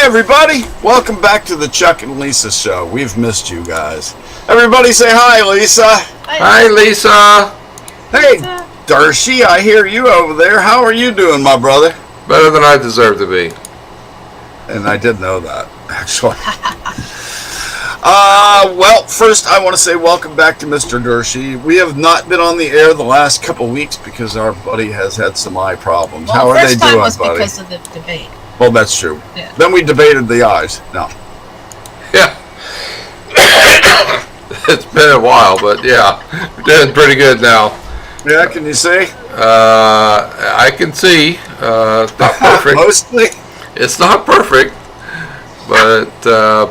Everybody, welcome back to the Chuck and Lisa show. We've missed you guys. Everybody say hi, Lisa. Hi, Lisa. Hey, Darcy, I hear you over there. How are you doing, my brother? Better than I deserve to be. And I did know that, actually. Well, first I want to say welcome back to Mr. Darcy. We have not been on the air the last couple weeks because our buddy has had some eye problems. Well, how are they doing, buddy? First time was because of the debate. Well, that's true. Yeah. Then we debated the eyes. No. Yeah. It's been a while, but yeah, we're doing pretty good now. Yeah, can you see? I can see. It's not perfect. Mostly. It's not perfect, but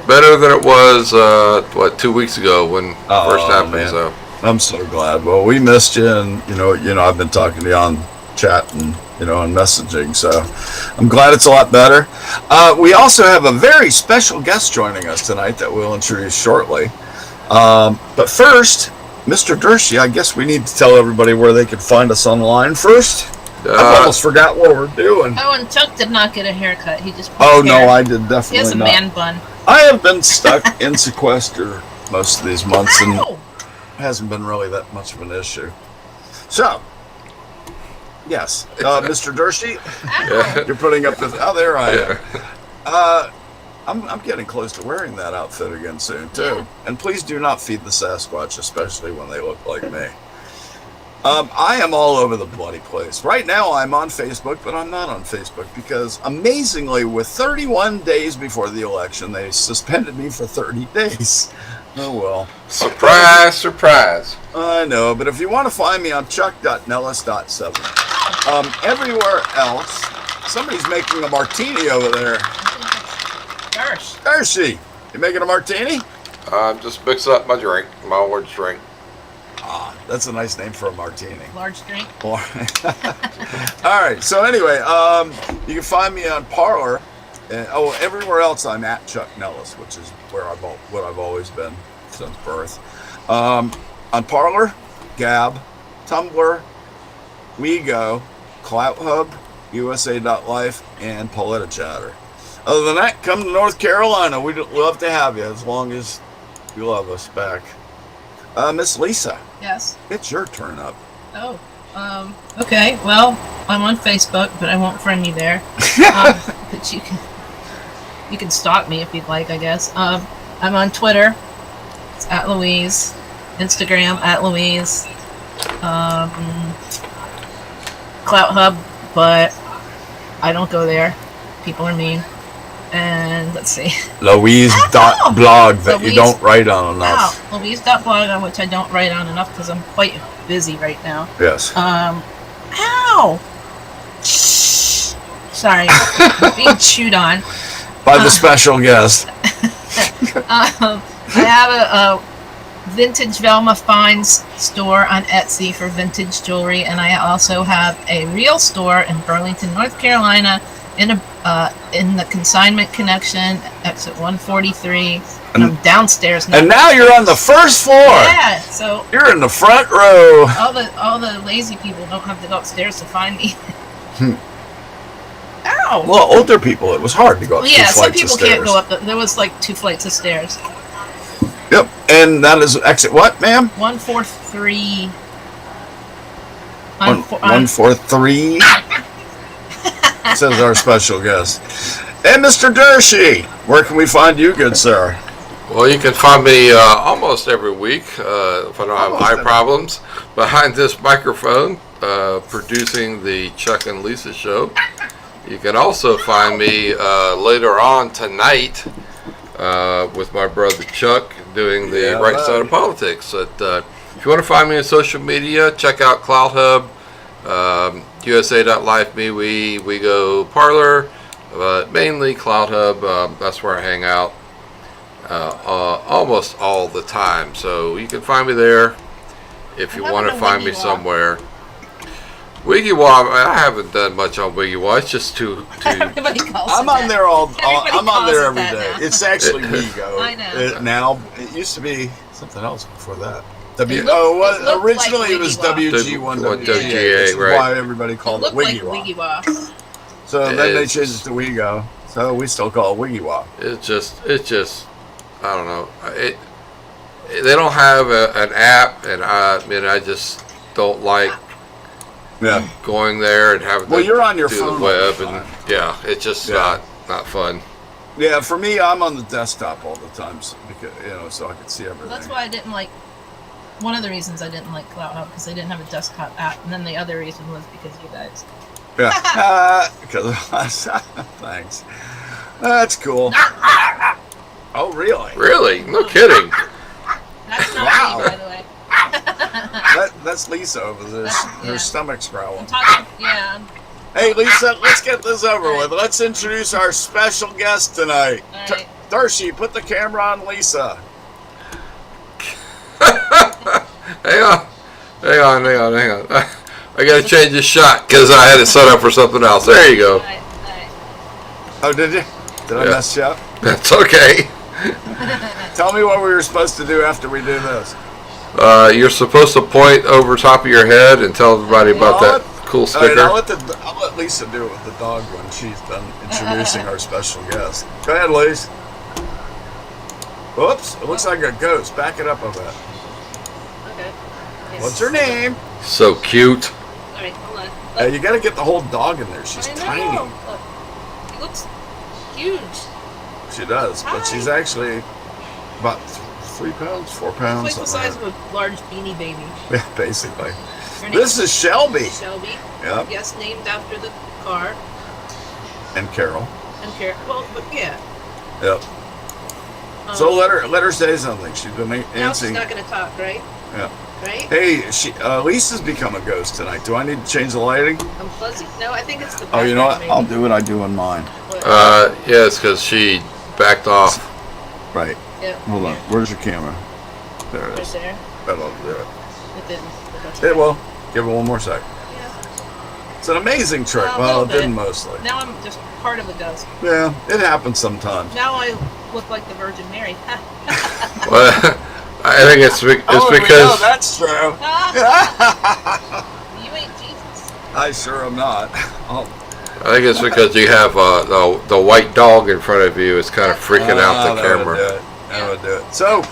better than it was, 2 weeks ago when first happened. Man. So I'm so glad. Well, we missed you, and you know, I've been talking to you on chat and on messaging, so I'm glad it's a lot better. We also have a very special guest joining us tonight that we'll introduce shortly. But first, Mr. Darcy, I guess we need to tell everybody where they can find us online first. I almost forgot what we're doing. Oh, and Chuck did not get a haircut. He just No, I did definitely not. He has a man bun. I have been stuck in sequester most of these months, and it hasn't been really that much of an issue. So, yes, Mr. Darcy, you're putting up this. Oh, there I am. I'm getting close to wearing that outfit again soon too. Yeah. And please do not feed the Sasquatch, especially when they look like me. I am all over the bloody place. Right now I'm on Facebook, but I'm not on Facebook because amazingly, with 31 days before the election, they suspended me for 30 days. Oh well. Surprise, surprise. I know, but if you want to find me on chuck.nellis.7. Everywhere else, somebody's making a martini over there. Darcy, you making a martini? I'm just mixing up my drink, my orange drink. That's a nice name for a martini. Large drink. All right. So anyway, you can find me on Parler. Everywhere else I'm at Chuck Nellis, which is where I've always been since birth. On Parler, Gab, Tumblr, WeGo, CloutHub, USA.life, and PolitiChatter. Other than that, come to North Carolina. We'd love to have you as long as you love us back. Miss Lisa. Yes. It's your turn up. Oh. Okay. Well, I'm on Facebook, but I won't friend you there. But you can stalk me if you'd like, I guess. I'm on Twitter. It's @Louise. Instagram @Louise. CloutHub, but I don't go there. People are mean. And let's see. Louise.blog that you don't write on enough. Oh, Louise.blog on which I don't write on enough because I'm quite busy right now. Yes. Ow! Shh. Sorry. Being chewed on. By the special guest. I have a vintage Velma Finds store on Etsy for vintage jewelry, and I also have a real store in Burlington, North Carolina, in the Consignment Connection, exit 143. And I'm downstairs now. And now you're on the first floor. Yeah, so you're in the front row. All the lazy people don't have to go upstairs to find me. Ow! No. Well, older people, it was hard to go up Well, yeah, two some flights people of stairs. can't go up. There was like 2 flights of stairs. Yep, and that is exit what, ma'am? 143. 143. Says our special guest. And Mr. Dershey, where can we find you, good sir? Well, you can find me almost every week if I don't have eye problems behind this microphone producing the Chuck and Lisa show. You can also find me later on tonight with my brother Chuck doing the Right Side of Politics. If you want to find me on social media, check out CloudHub, USA.life, we go Parlor, but mainly CloudHub. That's where I hang out almost all the time. So you can find me there if you want to find me somewhere. WigiWa, I haven't done much on WigiWa. It's just too. Everybody calls I'm it on that. there all. Everybody I'm on calls there it every that day. now. It's actually Wigo. I know. Now it used to be something else before that. It looked Originally like it was WigiWa. WG1 WGA, which is right. why everybody called it It looked like WigiWa. WigiWa. So then they changed it to Wigo. So we still call it WigiWa. It's just, I don't know. They don't have an app, and I just don't like Yeah. going there and having Well, to you're on your do phone the web, all the and time. yeah, it's just Yeah. not fun. Yeah, for me, I'm on the desktop all the time, because so I can see everything. That's why I didn't like. One of the reasons I didn't like CloudHub because they didn't have a desktop app, and then the other reason was because you guys. Yeah. Because thanks. That's cool. Oh, really? Really? No kidding. That's not Wow. me, by the way. That's Lisa over there. That's- Her yeah. stomach's I'm growling. talking. Yeah. Hey, Lisa, let's get this over with. Let's introduce our special guest tonight. All right. Darcy, put the camera on Lisa. Hang on. I gotta change the shot because I had it set up for something else. There you go. All right. Oh, did you? Did I Yeah. mess you up? That's okay. Tell me what we were supposed to do after we do this. You're supposed to point over top of your head and tell everybody about that cool All right, sticker. I'll let Lisa do it with the dog when she's done introducing our special guest. Go ahead, Lisa. Oops, it looks like a ghost. Back it up a bit. Okay. What's her name? So cute. All right, hold on. You got to get the whole dog in there. She's I know. tiny. Look, he looks huge. She does, but she's Hi. actually about 3 pounds, 4 It's pounds. like the size something of a large beanie baby. like that. Yeah, basically. Her name This is Shelby. Shelby. Yep. Yes, named after the car And Carol. and Carol. Well, but yeah. Yep. So let her say something. She's been Now she's answering. not going to talk, right? Yeah. Right? Hey, Lisa's become a ghost tonight. Do I need to change the lighting? I'm fuzzy. No, I think it's the. Oh, you know what? background, I'll maybe. do what I do on mine. What? Yeah, it's because she backed off. Right. Yeah. Hold on. Where's your camera? There it Right is. there. That'll do it. It didn't. but that's It okay. will. Give it one more sec. Yeah. It's an amazing trick. A Well, it little didn't bit. mostly. Now I'm just part of a ghost. Yeah, it happens sometimes. Now I look like the Virgin Mary. Well, I think it's We know because that's true. You ain't Jesus. I sure am not. Oh, I think it's because you have the white dog in front of you. It's kind of freaking out the that would do camera. it. That would do it. So,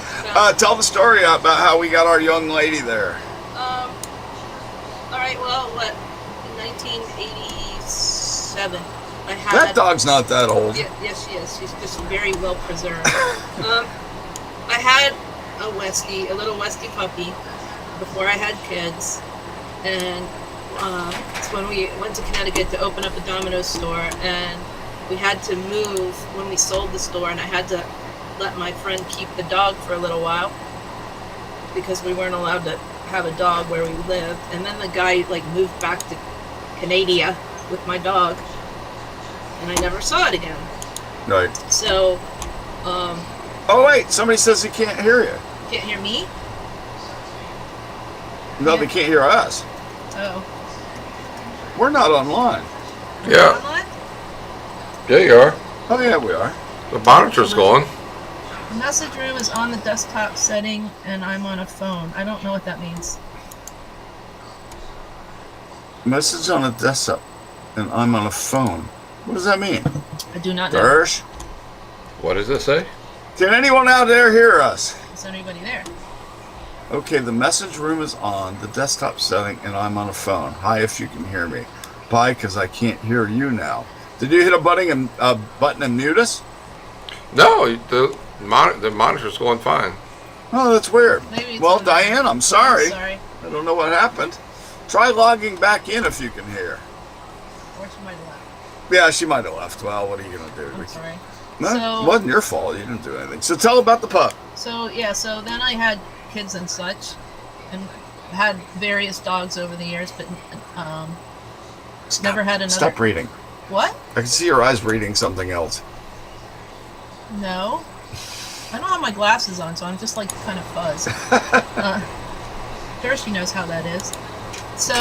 tell the story about how we got our young lady there. All right. Well, what? In 1987, I had. That dog's not that old. Yeah, yes, she is. She's just very well preserved. I had a little Westie puppy, before I had kids, and it's when we went to Connecticut to open up a Domino's store, and we had to move when we sold the store, and I had to let my friend keep the dog for a little while because we weren't allowed to have a dog where we lived. And then the guy moved back to Canada with my dog, and I never saw it again. Right. So, Oh, wait. Somebody says he can't hear you. can't hear me? No, they can't hear us. Oh. We're not online. Yeah, Online? yeah, you are. Oh, yeah, we are. The monitor's going. The message room is on the desktop setting, and I'm on a phone. I don't know what that means. Message on a desktop, and I'm on a phone. What does that mean? I do not know. Dersh? What does it say? Can anyone out there hear us? Is there anybody there? Okay, the message room is on, the desktop setting, and I'm on a phone. Hi, if you can hear me. Bye, because I can't hear you now. Did you hit a button and mute us? No, the monitor's going fine. Oh, that's weird. Maybe it's Well, on Diane, I'm sorry. Sorry. I don't know what happened. Try logging back in if you can hear. Or she might have left. Yeah, she might have left. Well, what are you going to do? I'm sorry. No, So- it wasn't your fault. You didn't do anything. So tell about the pup. So then I had kids and such, and had various dogs over the years, but never had another. Stop reading. What? I can see your eyes reading something else. No. I don't have my glasses on, so I'm just like kind of fuzz. Dershi knows how that is. So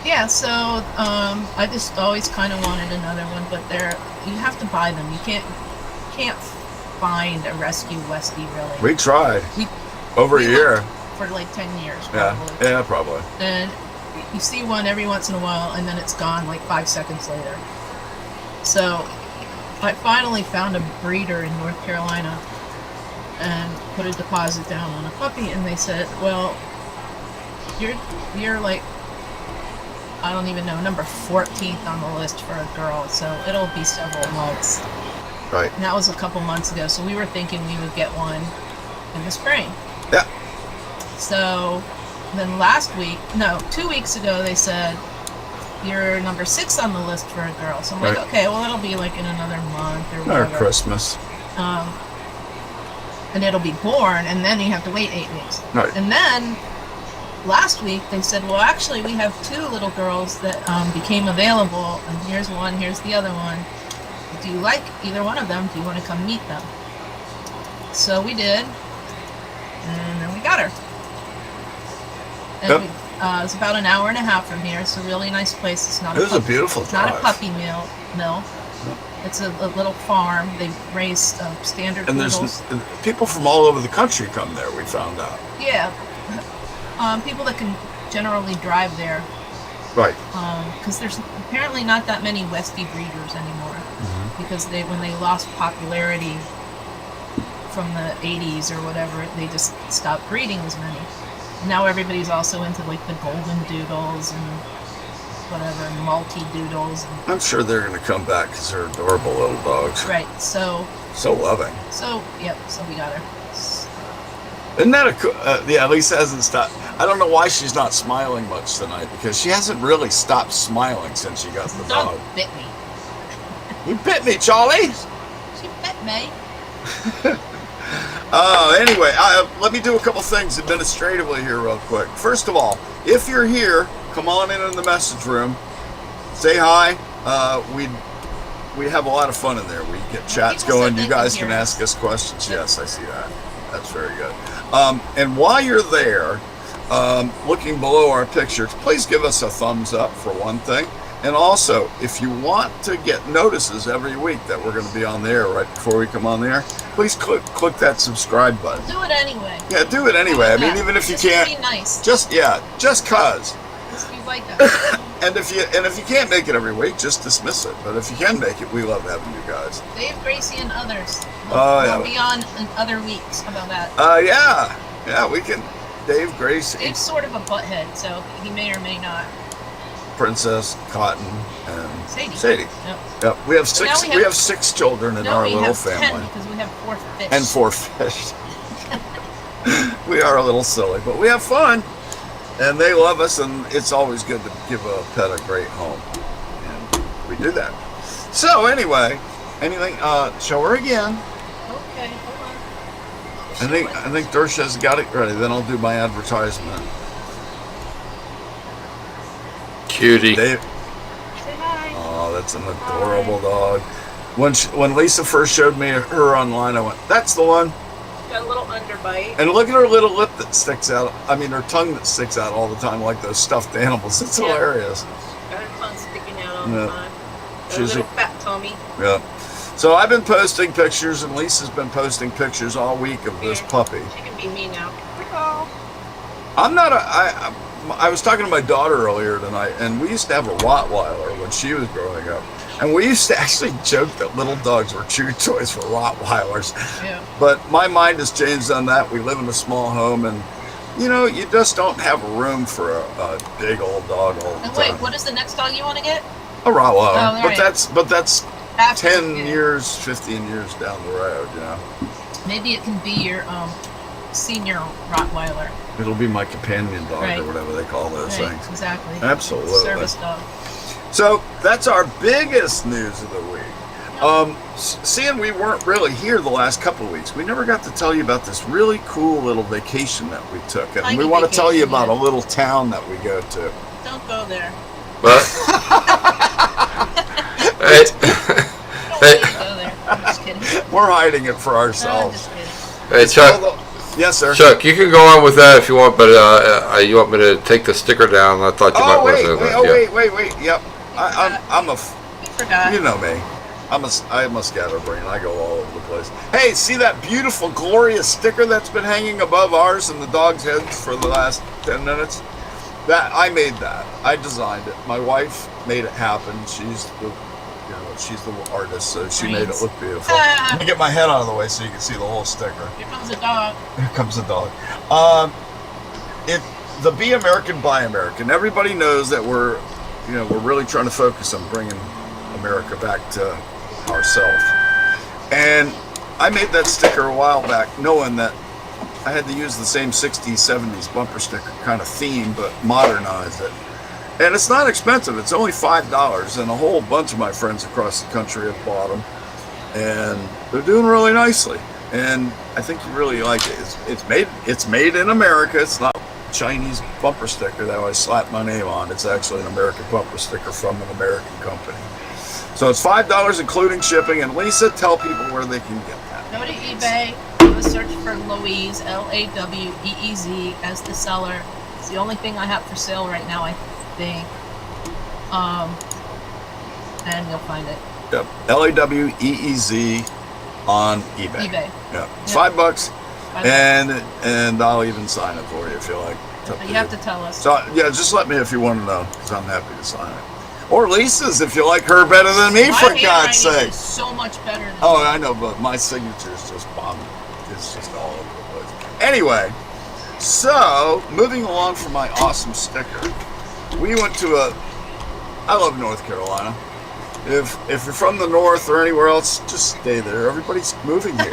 yeah, so I just always kind of wanted another one, but you have to buy them. You can't find a rescue Westie really. We tried. We- Over a we year. For like 10 years probably. Yeah, probably. And you see one every once in a while, and then it's gone like 5 seconds later. So I finally found a breeder in North Carolina and put a deposit down on a puppy, and they said, well, you're like, I don't even know, number 14th on the list for a girl, so it'll be several months. Right. And that was a couple months ago, so we were thinking we would get one in the spring. Yeah. So then 2 weeks ago, they said, you're number 6 on the list for a girl. So I'm like, Right. okay, well, it'll be like in another month or Or whatever. Christmas. And it'll be born, and then you have to wait 8 weeks. Right. And then last week, they said, well, actually, we have 2 little girls that became available, and here's one, here's the other one. Do you like either one of them? Do you want to come meet them? So we did, and then we got her. And Yep. it's about an hour and a half from here. It's a really nice place. It's not It was a puppy, beautiful it's not a drive. puppy mill. It's a little farm. They raise standard And poodles. there's people from all over the country come there, we found out. Yeah. People that can generally drive there, Right. because there's apparently not that many Westie breeders anymore, because when they lost popularity from the 80s or whatever, they just stopped breeding as many. Now everybody's also into like the golden doodles and whatever, multi-doodles. I'm sure they're going to come back because they're adorable little dogs. Right, so loving. so we got her. Isn't that yeah, Lisa hasn't stopped. I don't know why she's not smiling much tonight, because she hasn't really stopped smiling since she got the The dog. dog bit me. You bit me, Charlie! She bit me. Anyway, let me do a couple things administratively here real quick. First of all, if you're here, come on in the message room. Say hi. We have a lot of fun in there. We get chats people going. said You they guys could can hear ask us. us questions. Yes, I see that. That's very good. And while you're there, looking below our pictures, please give us a thumbs up for one thing. And also, if you want to get notices every week that we're going to be on the air right before we come on the air, please click that subscribe button. Do it anyway. Yeah, do it anyway. I mean, even if you Just can't, be nice. just cause. Just be like that. And if you can't make it every week, just dismiss it. But if you can make it, we love having you guys. Dave, Gracie, and others. Oh, yeah. We'll be on in other weeks. How about that? Yeah, we can. Dave, Grace, Dave's sort of a butthead, so he may or may not. Princess, Cotton, and Sadie. Yep. Yep, we have six. now We we have 6 children in No, our we little have family, 10 because we have 4 fish. and 4 fish. We are a little silly, but we have fun, and they love us, and it's always good to give a pet a great home, and we do that. So anyway, anything? Show her again. Okay, hold on. I think Dersha's got it ready. Then I'll do my advertisement. Cutie. Dave. Say hi. Oh, that's an adorable dog. When Lisa first showed me her online, I went, "That's the one." Got a little underbite. And look at her little lip that sticks out. I mean, her tongue that sticks out all the time, like those stuffed animals. It's Yeah. hilarious. Got her tongue sticking out all Yeah. the time. Got a She's little fat tummy. Yeah. So I've been posting pictures, and Lisa's been posting pictures all week of this Here. puppy. She can be me now. Oh. I'm not I was talking to my daughter earlier tonight, and we used to have a Rottweiler when she was growing up. And we used to actually joke that little dogs were chew toys for Rottweilers. Yeah. But my mind has changed on that. We live in a small home, and you just don't have room for a big old dog all the And time. wait, what is the next dog you want to get? A Rottweiler. Oh, but right. that's After, 10 yeah. years, 15 years down the road, Maybe it can be your senior Rottweiler. It'll be my companion dog Right. or whatever they call those Right, things. exactly. Absolutely. Service dog. So that's our biggest news of the week. Seeing we weren't really here the last couple of weeks, we never got to tell you about this really cool little vacation that we took. And Tiny we want to tell you vacation, about yeah. a little town that we go to. Don't go there. But hey, Don't want you to go there. I'm just kidding. We're hiding it for No, I'm ourselves. just kidding. hey, Chuck. Yes, sir. Chuck, you can go on with that if you want, but you want me to take the sticker down? I thought you might Oh, want to wait, say wait, that. oh, Yeah. wait. Yep. I'm a, You forgot. you know me. I'm a scatterbrain. I go all over the place. Hey, see that beautiful, glorious sticker that's been hanging above ours and the dog's heads for the last 10 minutes? I made that. I designed it. My wife made it happen. She's the artist, so she made it look beautiful. Let me get my head out of the way so you can see the whole sticker. Here comes a dog. Here comes the dog. The Be American, Buy American. Everybody knows that we're really trying to focus on bringing America back to ourselves. And I made that sticker a while back, knowing that I had to use the same 60s, 70s bumper sticker kind of theme, but modernize it. And it's not expensive. It's only $5, and a whole bunch of my friends across the country have bought them, and they're doing really nicely. And I think you really like it. It's made in America. It's not Chinese bumper sticker that I slap my name on. It's actually an American bumper sticker from an American company. So it's $5 including shipping. And Lisa, tell people where they can get that. Go to eBay. Do a search for Louise, Laweez, as the seller. It's the only thing I have for sale right now, I think. And you'll find it. Yep. LAWEEZ on eBay. eBay. Yeah. It's Yep. $5. $5. And I'll even sign it for you if you like. It's up But to you have to tell us. So yeah, just let me if you want to know, because I'm happy to sign it. Or Lisa's if you like her better than me, My for God's handwriting sake. is so much better than Oh, I know, but my signature is just bomb. It's just all over the place. Anyway, so moving along from my awesome sticker, we went to I love North Carolina. If you're from the north or anywhere else, just stay there. Everybody's moving here.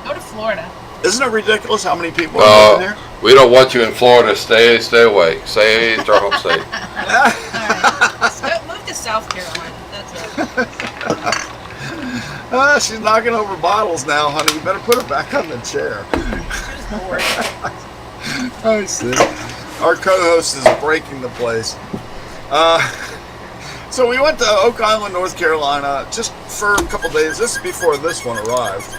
Go to Florida. Isn't it ridiculous how many people are moving here? We don't want you in Florida. Stay away. Stay to our home state. Alright. Move to South Carolina. That's it. She's knocking over bottles now, honey. You better put her back on the chair. She's bored. I see. Our co-host is breaking the place. So we went to Oak Island, North Carolina, just for a couple days. This is before this one arrived.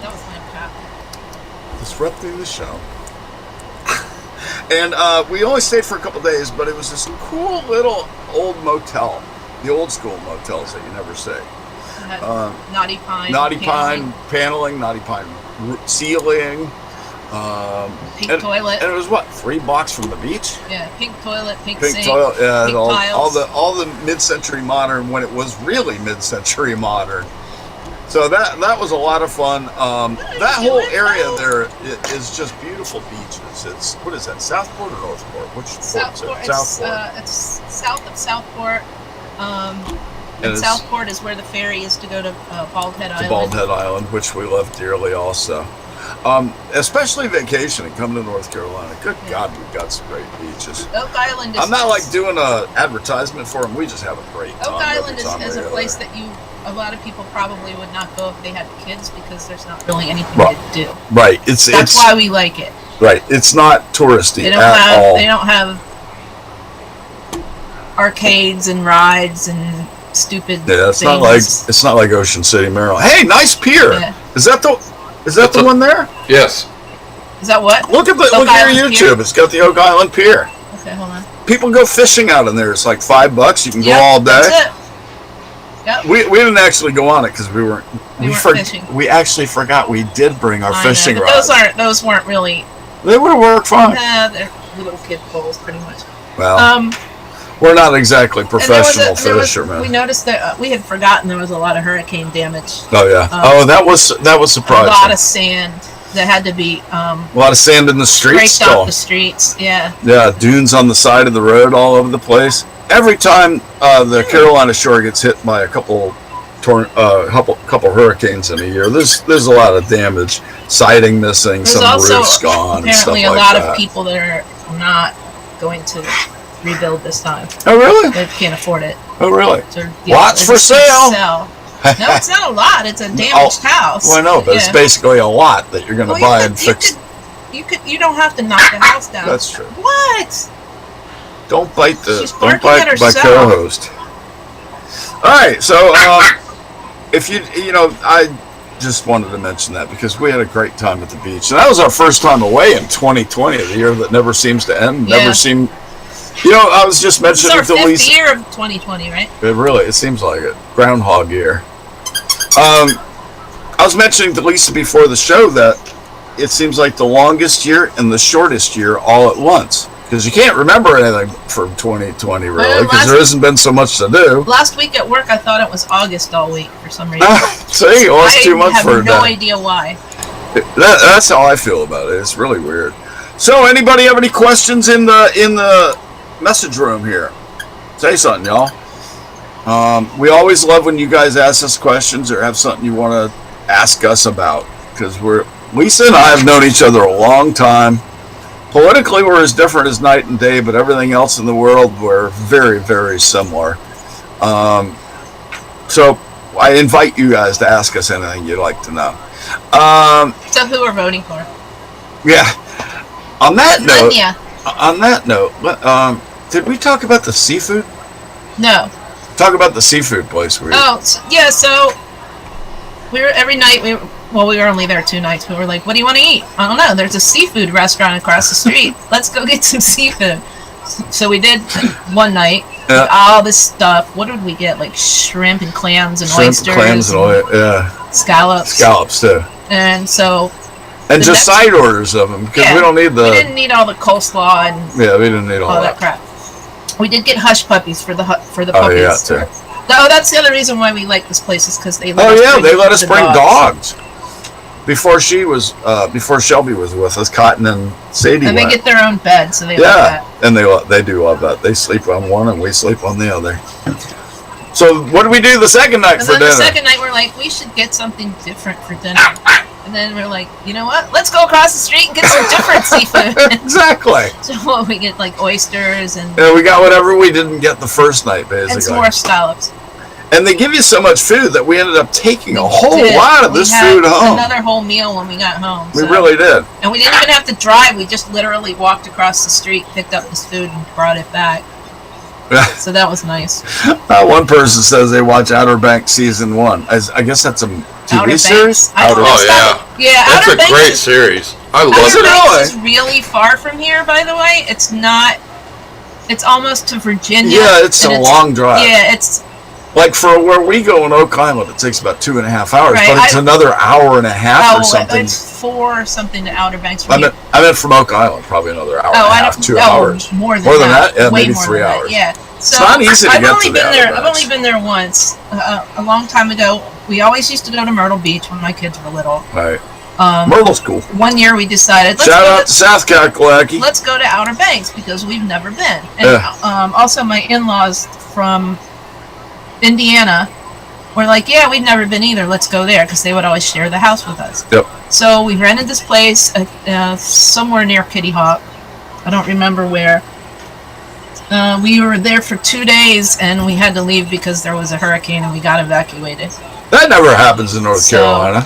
That was my crap. Disrupting the show. And we only stayed for a couple days, but it was this cool little old motel. The old school motels that you never see. It had Knotty Pine. Knotty paneling, Pine paneling, Knotty Pine ceiling. Pink toilet. And it was what, $3 from the beach? Yeah, pink toilet, pink Pink sink. toilet, yeah, pink all tiles. the mid-century modern when it was really mid-century modern. So that was a lot of fun. That whole area there is just beautiful beaches. It's what is that? Southport or Northport? Which port is it? Southport. Southport. It's south of Southport. And And it's Southport is where the ferry is to go to Bald Head to Island. Bald Head Island, which we love dearly also. Especially vacationing, come to North Carolina. Good God, we've got some great beaches. Oak Island is. I'm not like doing a advertisement for them. We just have a great time. Oak Island every time is we a go place there. that a lot of people probably would not go if they had kids because there's not really anything Right. to do. Right. That's it's why we like it. right. It's not touristy They don't at have. all. They don't have arcades and rides and stupid. Yeah, it's things. not like Ocean City, Maryland. Hey, nice pier. Yeah. Is that the That's one there? Yes. Is that what? Look at Oak your Island YouTube. Pier? It's got the Oak Island Pier. Okay, hold on. People go fishing out in there. It's like $5. You can go Yep, all day. That's it. Yep. We didn't actually go on it because we weren't We weren't fishing. We actually forgot we did bring our I know, fishing but rod. those weren't really They would have worked fine. Nah, they're little kid poles, pretty much. Well, we're not exactly and professional there was- fishermen. We noticed that we had forgotten there was a lot of hurricane damage. Oh yeah. That was A surprising. lot of sand that had to be A lot of sand in the streets scraped still. off the streets. Yeah. Yeah, dunes on the side of the road all over the place. Every time the Carolina shore gets hit by a couple hurricanes in a year, there's a lot of damage. Siding missing, There's some also roofs gone, and stuff apparently like a lot that. of people that are not going to rebuild this time. Oh really? They can't afford it. Oh really? So, Lots they for just can't sale. sell. No, it's not a lot. It's a damaged house. Well, I know, but it's Yeah. basically a lot that you're going to Well, buy and fix. You don't have to knock the house down. That's true. What? Don't bite She's don't barking at bite my herself. co-host. All right, so if I just wanted to mention that because we had a great time at the beach, and that was our first time away in 2020, the year that never seems to end. Yeah. Never seemed. I was just This is mentioning our to fifth Lisa. year of 2020, right? It seems like it. Groundhog year. I was mentioning to Lisa before the show that it seems like the longest year and the shortest year all at once. Because you can't remember anything from 2020, really, because there hasn't been so much to do. Last week at work, I thought it was August all week for some reason. See, well, it's 2 months I for have no idea why. That's how I feel about it. It's really weird. So, anybody have any questions in the message room here? Say something, y'all. We always love when you guys ask us questions or have something you want to ask us about, because Lisa and I have known each other a long time. Politically, we're as different as night and day, but everything else in the world, we're very, very similar. So I invite you guys to ask us anything you'd like to know. So who are voting for? Yeah. On that Anya. note, did we talk about the seafood? No. Talk about the seafood place. So we were every night. We were only there 2 nights. We were like, "What do you want to eat?" I don't know. There's a seafood restaurant across the street. Let's go get some seafood. So we did one night. Yeah. All this stuff. What did we get? Like shrimp and clams and oysters. Clams and scallops. Scallops too. And so. And just side orders of them because we don't need We didn't need all the coleslaw and we didn't need all that crap. We did get hush puppies for the puppies. Oh yeah, too. Oh, that's the other reason why we like this place is because they let us bring dogs. Before Shelby was with us, Cotton and Sadie. And they get their own bed, so they love that. And they do love that. They sleep on one and we sleep on the other. So what do we do the second night and for then dinner? The second night we're like, we should get something different for dinner. And then we're like, you know what? Let's go across the street and get some different seafood. Exactly. So we get like oysters and we got whatever we didn't get the first night, basically. And some more scallops. And they give you so much food that we ended up taking a whole lot of this food home. Another whole meal when we got home. We really did. And we didn't even have to drive. We just literally walked across the street, picked up this food, and brought it back. So that was nice. One person says they watch Outer Banks season 1. I guess that's a TV series. Outer that's Outer a Banks great series. I love Outer it. Banks is really far from here, by the way. It's not. It's almost to Virginia. Yeah, it's a long drive. Yeah, it's. Like for where we go in Oak Island, it takes about 2.5 hours, Right, but it's another hour and a half or something. It's 4 or something to Outer Banks. I meant from Oak Island, probably another hour and a half, 2 hours. More than that. Yeah, Way maybe more 3 than hours. That. Yeah. So it's not easy to get to the Outer Banks. I've only been there once, a long time ago. We always used to go to Myrtle Beach when my kids were little. Right. Myrtle's cool. One year we decided, shout out to South Kakalaki. Let's go to Outer Banks because we've never been. And also my in-laws from Indiana were like, yeah, we've never been either. Let's go there because they would always share the house with us. Yep. So we rented this place somewhere near Kitty Hawk. I don't remember where. We were there for 2 days and we had to leave because there was a hurricane and we got evacuated. That never happens in North Carolina.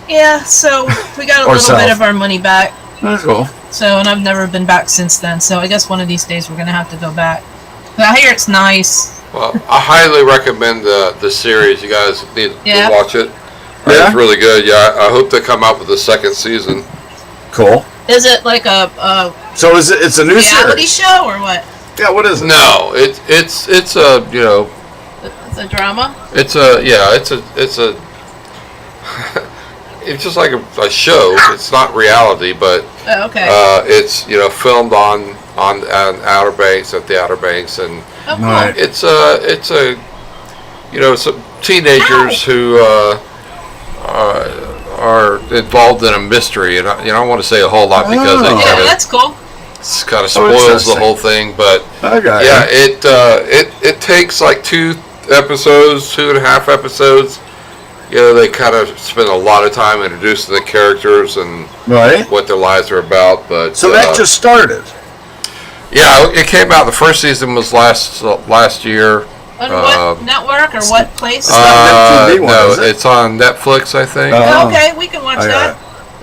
Yeah, so we got a little bit of our money back. That's cool. So, and I've never been back since then. So I guess one of these days we're going to have to go back. But I hear it's nice. Well, I highly recommend the series. You guys need to watch it. Yeah? It's really good. Yeah, I hope they come out with a second season. Cool. Is it like a so it's a new reality series? show or what? Yeah, what is it? No, it's a It's a drama. It's a it's just like a show. It's not reality, but Oh, okay. it's filmed on Outer Banks at the Outer Banks, and Oh, cool. Right. it's a some teenagers who are involved in a mystery, and I don't want to say a whole lot because Oh. Yeah, that's cool. it kind of Oh, spoils the interesting. whole thing. But Okay. yeah, it takes like 2.5 episodes. They kind of spend a lot of time introducing the characters and Right. what their lives are about. But So that just started. yeah, it came out. The first season was last year. On what network or what place? not an MTV one, No, is it? it's on Netflix, I think. Oh. Okay, we can watch I got that.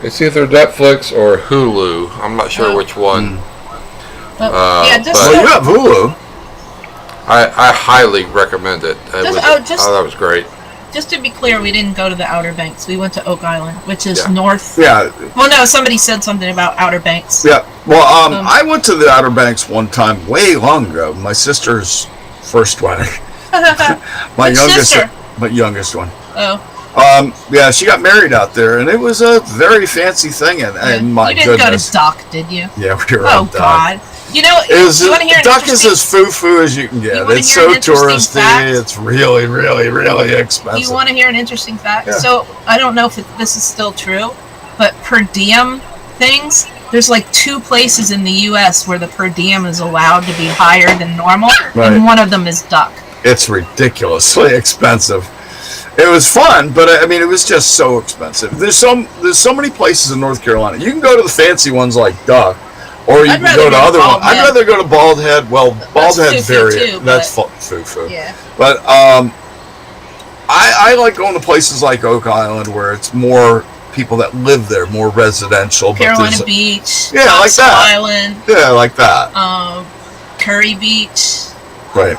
it. It's either Netflix or Hulu. I'm not sure Oh. which one. Yeah, just but- Well, you have Hulu. I highly recommend it. Just- That was great. just to be clear, we didn't go to the Outer Banks. We went to Oak Island, which is Yeah. north. Yeah. Well, no, somebody said something about Outer Banks. Yeah. Well, I went to the Outer Banks one time way long ago. My sister's first wedding. My Which youngest, sister? my youngest one. Oh, Yeah, she got married out there, and it was a very fancy thing. And my you didn't goodness, go to Dock, did you? yeah, we were. Oh at Duck. God! You know, It was, you want to hear an Duck is interesting- as foo-foo as you can get. You wanna It's hear so an interesting touristy. fact? It's really, really, really expensive. You want to hear an interesting fact? Yeah. So I don't know if this is still true, but per diem things. There's like 2 places in the U.S. where the per diem is allowed to be higher than normal, Right. and one of them is Duck. It's ridiculously expensive. It was fun, but I mean, it was just so expensive. There's so many places in North Carolina. You can go to the fancy ones like Duck, or you I'd can rather go to go to other ones. Bald I'd Head. rather go to Bald Head. Well, Bald That's Head's foo-foo very too, that's but- foo-foo. Yeah. But I like going to places like Oak Island where it's more people that live there, more residential. Carolina but Beach. Yeah, like Topsail that. Island. yeah, like that. Curry Beach. Right.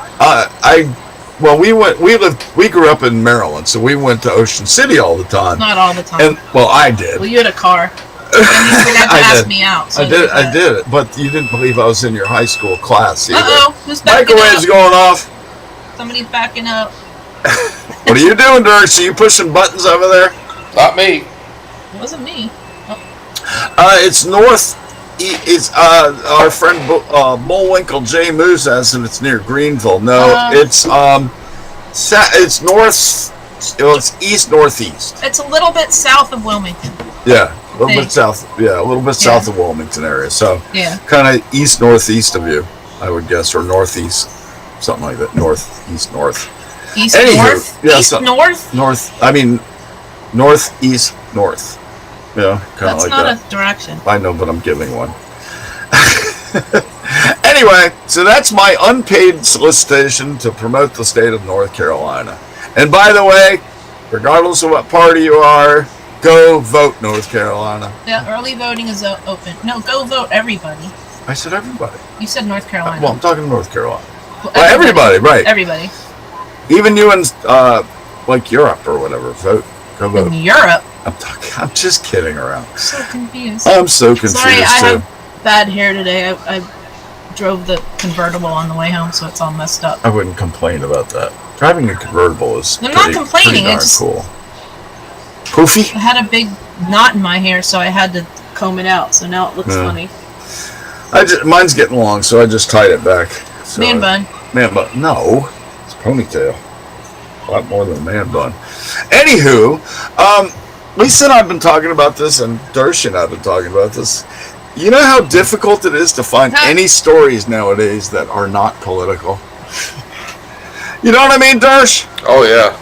We grew up in Maryland, so we went to Ocean City all the time. Not all the time. And well, I did. Well, you had a car. And you forgot to I ask did. me out. So I did it, but you didn't believe I was in your high school class either. Uh-oh, who's backing Microwave's up? going off. Somebody's backing up. What are you doing, Dirk? So you pushing buttons over there? Not me. It wasn't me. It's north. It's our friend Bullwinkle J Moose says, and it's near Greenville. No, it's it's north. It's east northeast. It's a little bit south of Wilmington. Yeah, a little Hey. bit south. Yeah, a little bit south of Wilmington area. So Yeah. kind of east northeast of you, I would guess, or northeast, something like that. Northeast north. East Anywho, north? yeah, East so- north? North. I mean, northeast north. Yeah, kind of That's like not that. a direction. I know, but I'm giving one. Anyway, so that's my unpaid solicitation to promote the state of North Carolina. And by the way, regardless of what party you are, go vote North Carolina. Yeah, early voting is open. No, go vote everybody. I said everybody. You said North Carolina. Well, I'm talking North Carolina. Well, Well, everybody, right. Everybody. Even you in like Europe or whatever, vote. Go In vote. Europe. I'm just kidding around. I'm so confused. I'm so confused Sorry, I too. have bad hair today. I drove the convertible on the way home, so it's all messed up. I wouldn't complain about that. Driving a convertible is I'm not complaining, pretty darn it's- cool. Poofy? I had a big knot in my hair, so I had to comb it out, so now it looks Yeah. funny. Mine's getting long, so I just tied it back. So Man bun. Man bun. No, it's ponytail. A lot more than a man bun. Anywho, Lisa and I have been talking about this, and Dersh and I have been talking about this. You know how difficult it is to find Huh? any stories nowadays that are not political? You know what I mean, Dersh? Oh yeah.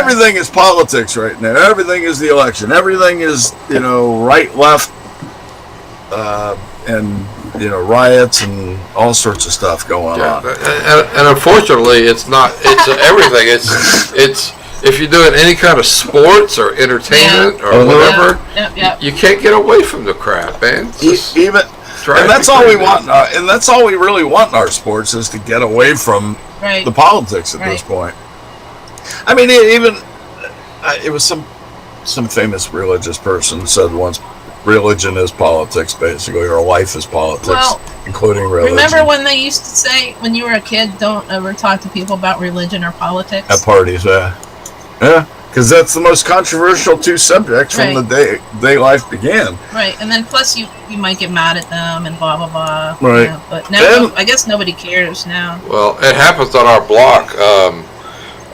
Everything is politics right now. Everything is the election. Everything is, right, left, and, riots and all sorts of stuff going Yeah, on. and unfortunately, it's not. It's everything. It's if you're doing any kind of sports or entertainment or Uh-huh. whatever, Yep. you can't get away from the crap, man. It's just Even, drives and that's me all we crazy. want. And that's all we really want in our sports is to get away from Right. the politics at this Right. point. I mean, it was some famous religious person said once, religion is politics, basically, or life is politics, Well, including religion. Remember when they used to say, when you were a kid, don't ever talk to people about religion or politics? At parties, yeah. because that's the most controversial two subjects from Right. the day life began. Right, and then plus you might get mad at them and blah blah blah. Right. But now Then- I guess nobody cares now. Well, it happens on our block.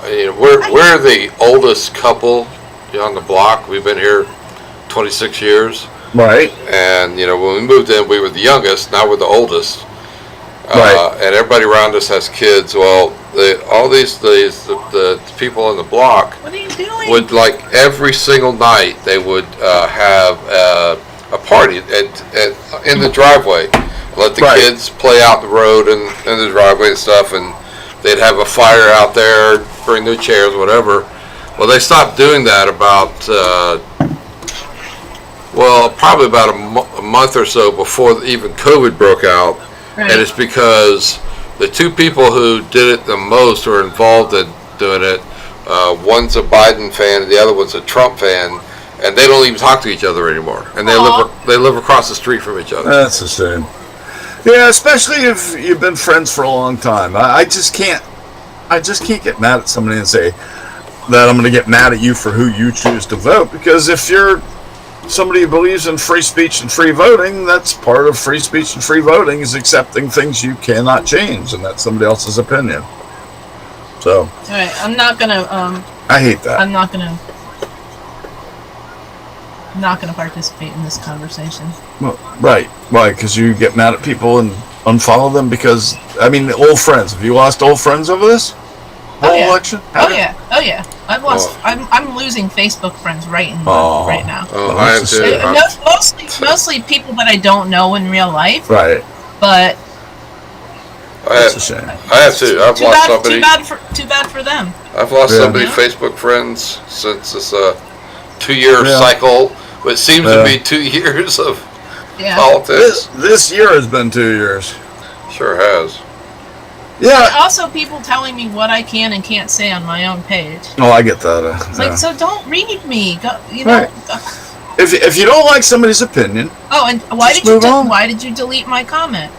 We're the oldest couple on the block. We've been here 26 years. Right. And, when we moved in, we were the youngest. Now we're the oldest. Right. And everybody around us has kids. Well, the people on the block What are you doing? would, like, every single night, they would have a party in the driveway. Let the Right. kids play out the road and in the driveway and stuff, and they'd have a fire out there, bring their chairs, whatever. Well, they stopped doing that about, probably about a month or so before even COVID broke out. Right. And it's because the two people who did it the most or involved in doing it, one's a Biden fan and the other one's a Trump fan, and they don't even talk to each other anymore. And they live across the street from each other. That's a shame. Yeah, especially if you've been friends for a long time. I just can't get mad at somebody and say that I'm going to get mad at you for who you choose to vote, because if you're somebody who believes in free speech and free voting, that's part of free speech and free voting, is accepting things you cannot change, and that's somebody else's opinion. So, All right, I'm not gonna I hate that. I'm not gonna participate in this conversation. Well, right. Why? Because you get mad at people and unfollow them because, old friends. Have you lost old friends over this whole election? Oh yeah. I've lost. I'm losing Facebook friends right now. Oh, I am too. Mostly people that I don't know in real life. Right. But That's a shame. I have too. I've lost somebody. Too bad for them. I've lost Yeah. somebody Yeah. Facebook friends since this 2-year Yeah. cycle, which seems Yeah. to be 2 years of Yeah. politics. This year has been 2 years. Sure has. Yeah. Also, people telling me what I can and can't say on my own page. Oh, I get that. It's Yeah. like, so don't read me. Go, you know. Right. If you don't like somebody's opinion, Oh, and why Just did you move on. why did you delete my comment?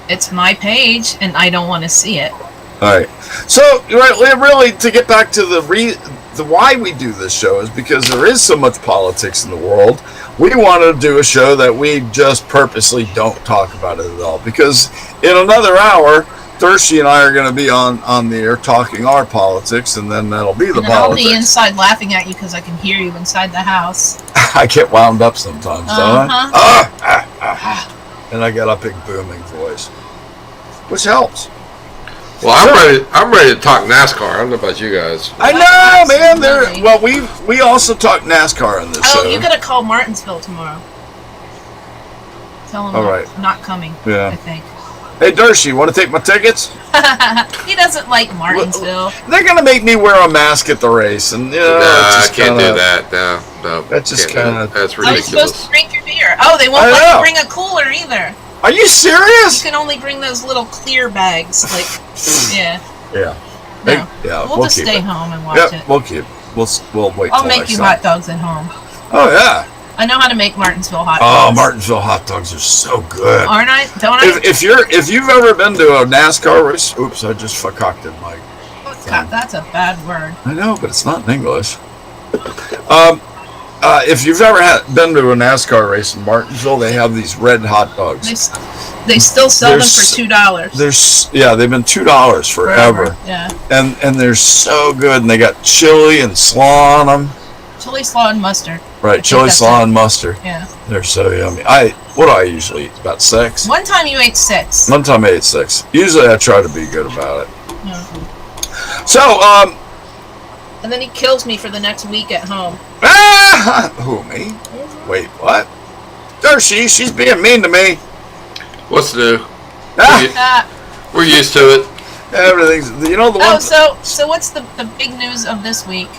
It's my page, and I don't want to see it. all right. So, really, to get back to the why we do this show is because there is so much politics in the world. We want to do a show that we just purposely don't talk about it at all, because in another hour, Thirsty and I are going to be on the air talking our politics, and then that'll be the And I'll be politics. inside laughing at you because I can hear you inside the house. I get wound up sometimes, don't Uh-huh. I? And I got a big booming voice, which helps. Well, I'm ready to talk NASCAR. I don't know about you guys. I know, man. Absolutely. We also talk NASCAR in this Oh, show. you gotta call Martinsville tomorrow. Tell him All I'm right. not coming. Yeah. I think. Hey, Dershie, you want to take my tickets? He doesn't like Martinsville. They're gonna make me wear a mask at the race, and Nah, I can't do kinda, that. No. That's just can't do kinda- that. That's How are you ridiculous. supposed to drink your beer? Oh, they won't I let know. you bring a cooler either. Are you You serious? can only bring those little clear bags. Like, yeah. Yeah. No. Hey, yeah, we'll just keep stay it. home and watch Yep, it. we'll keep. We'll wait. I'll till make next you time. hot dogs at home. Oh yeah. I know how to make Martinsville hot Oh, dogs. Martinsville hot dogs are so good. Aren't I? Don't I? If you've ever been to a NASCAR race, oops, I just concocted my. God, that's a bad word. I know, but it's not in English. If you've ever been to a NASCAR race in Martinsville, they have these red hot dogs. They still sell them There's- for $2. They've been $2 forever, Yeah. and they're so good, and they got chili and slaw on them. Chili, slaw, and mustard. Right, think chili, that's slaw, it. and mustard. Yeah. They're so yummy. What do I usually eat? About 6. One time you ate 6. One time I ate 6. Usually I try to be good about it. Yeah. So, And then he kills me for the next week at home. who, me? Wait, what? There she's being mean to me. What's new? Ah. We're used to it. Everything's, the Oh, one. so what's the big news of this week?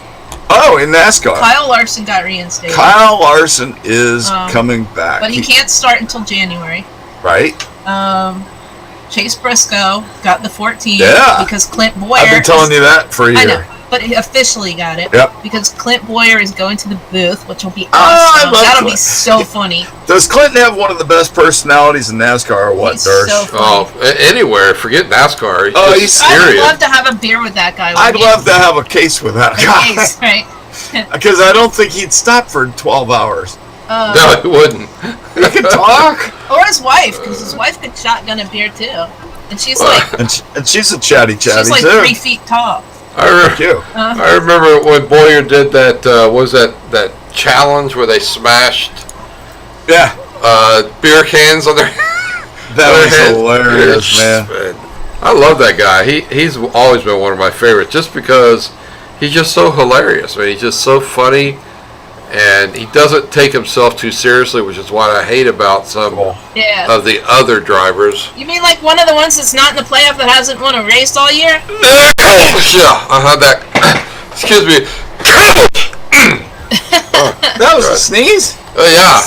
Oh, in NASCAR. Kyle Larson got reinstated. Kyle Larson is Um, coming back. But he can't start until January. Right? Chase Briscoe got the 14 Yeah. because Clint Boyer. I've been telling you that for a year. I know. but he officially got it. Yep. Because Clint Boyer is going to the booth, which will be I awesome. love That'll Clint. be so funny. Does Clinton have one of the best personalities in NASCAR or what, He's Dersh? so funny. Oh, anywhere. Forget NASCAR. Oh, He's he's I would serious. love to have a beer with that guy. I'd love to have a case with that guy. Case, right? Because I don't think he'd stop for 12 hours. No, he wouldn't. He could talk. Or his wife, because his wife could shotgun a beer too, and she's like And she's a chatty she's like too. 3 feet tall. Thank you. I remember when Boyer did that. Was that challenge where they smashed Yeah, beer cans on their that on their was head? hilarious, man. I love that guy. He's always been one of my favorites, just because he's just so hilarious. I mean, he's just so funny, and he doesn't take himself too seriously, which is what I hate about some Yeah. of the other drivers. You mean like one of the ones that's not in the playoff that hasn't won a race all year? Yeah, that. Excuse me. That was a sneeze. Yeah,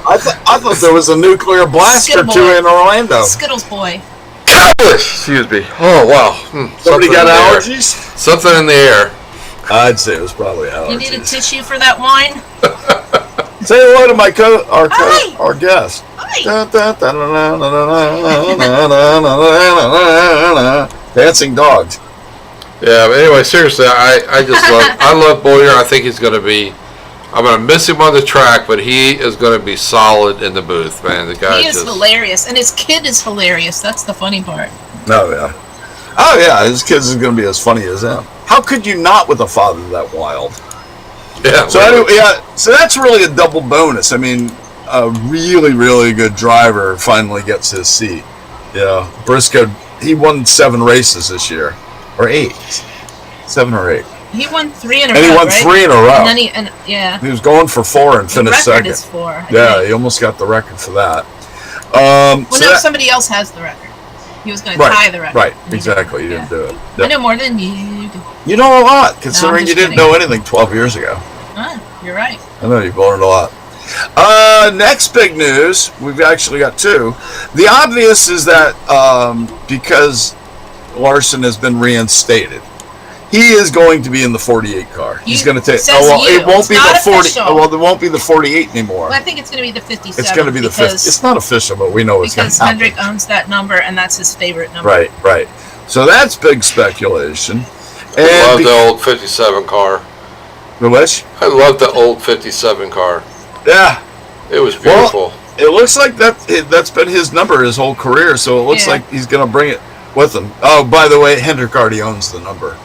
I thought there was a nuclear blast or Skittle two boy. in Orlando. Skittles boy. Excuse me. Oh wow. Somebody Something got in the air. allergies? Something in the air. I'd say it was probably allergies. You need a tissue for that wine? Say hello to my Hi. our guest. Hi. Dancing dogs. Yeah, but anyway, seriously, I just love Boyer. I think he's going to be. I'm going to miss him on the track, but he is going to be solid in the booth, man. The guy He is hilarious, and his kid is hilarious. That's the funny part. Oh yeah. Oh yeah, his kids is gonna be as funny as him. How could you not with a father that wild? Yeah. So anyway, so that's really a double bonus. I mean, a really, really good driver finally gets his seat. Yeah, Briscoe, he won 7 races this year, or 8, 7 or 8, He won 3 in a and row, he won right? 3 in a row. And then yeah. He was going for 4 and The finished record second. is 4. I Yeah, think. he almost got the record for that. Well, so no, that- somebody else has the record. He was going to tie the record. Right, and he exactly. You didn't. didn't do it. Yeah. I know more than you do. You know a lot, considering just you didn't kidding. know anything 12 years ago. You're right. I know you've learned a lot. Next big news, we've actually got 2. The obvious is that because Larson has been reinstated, he is going to be in the 48 car. He's going to take. says it won't It's be not the 40. official. Well, it won't be the 48 anymore. Well, I think it's going to be the 57. It's going to be the 50. It's not official, but we know it's going because to happen. Hendrick owns that number, and that's his favorite number. Right. So that's big speculation. I love the old 57 car. The which? I love the old 57 car. Yeah. It was beautiful. It looks like that's been his number his whole career, so it looks like he's going to bring it with him. Oh, by the way, Hendrick already owns the number.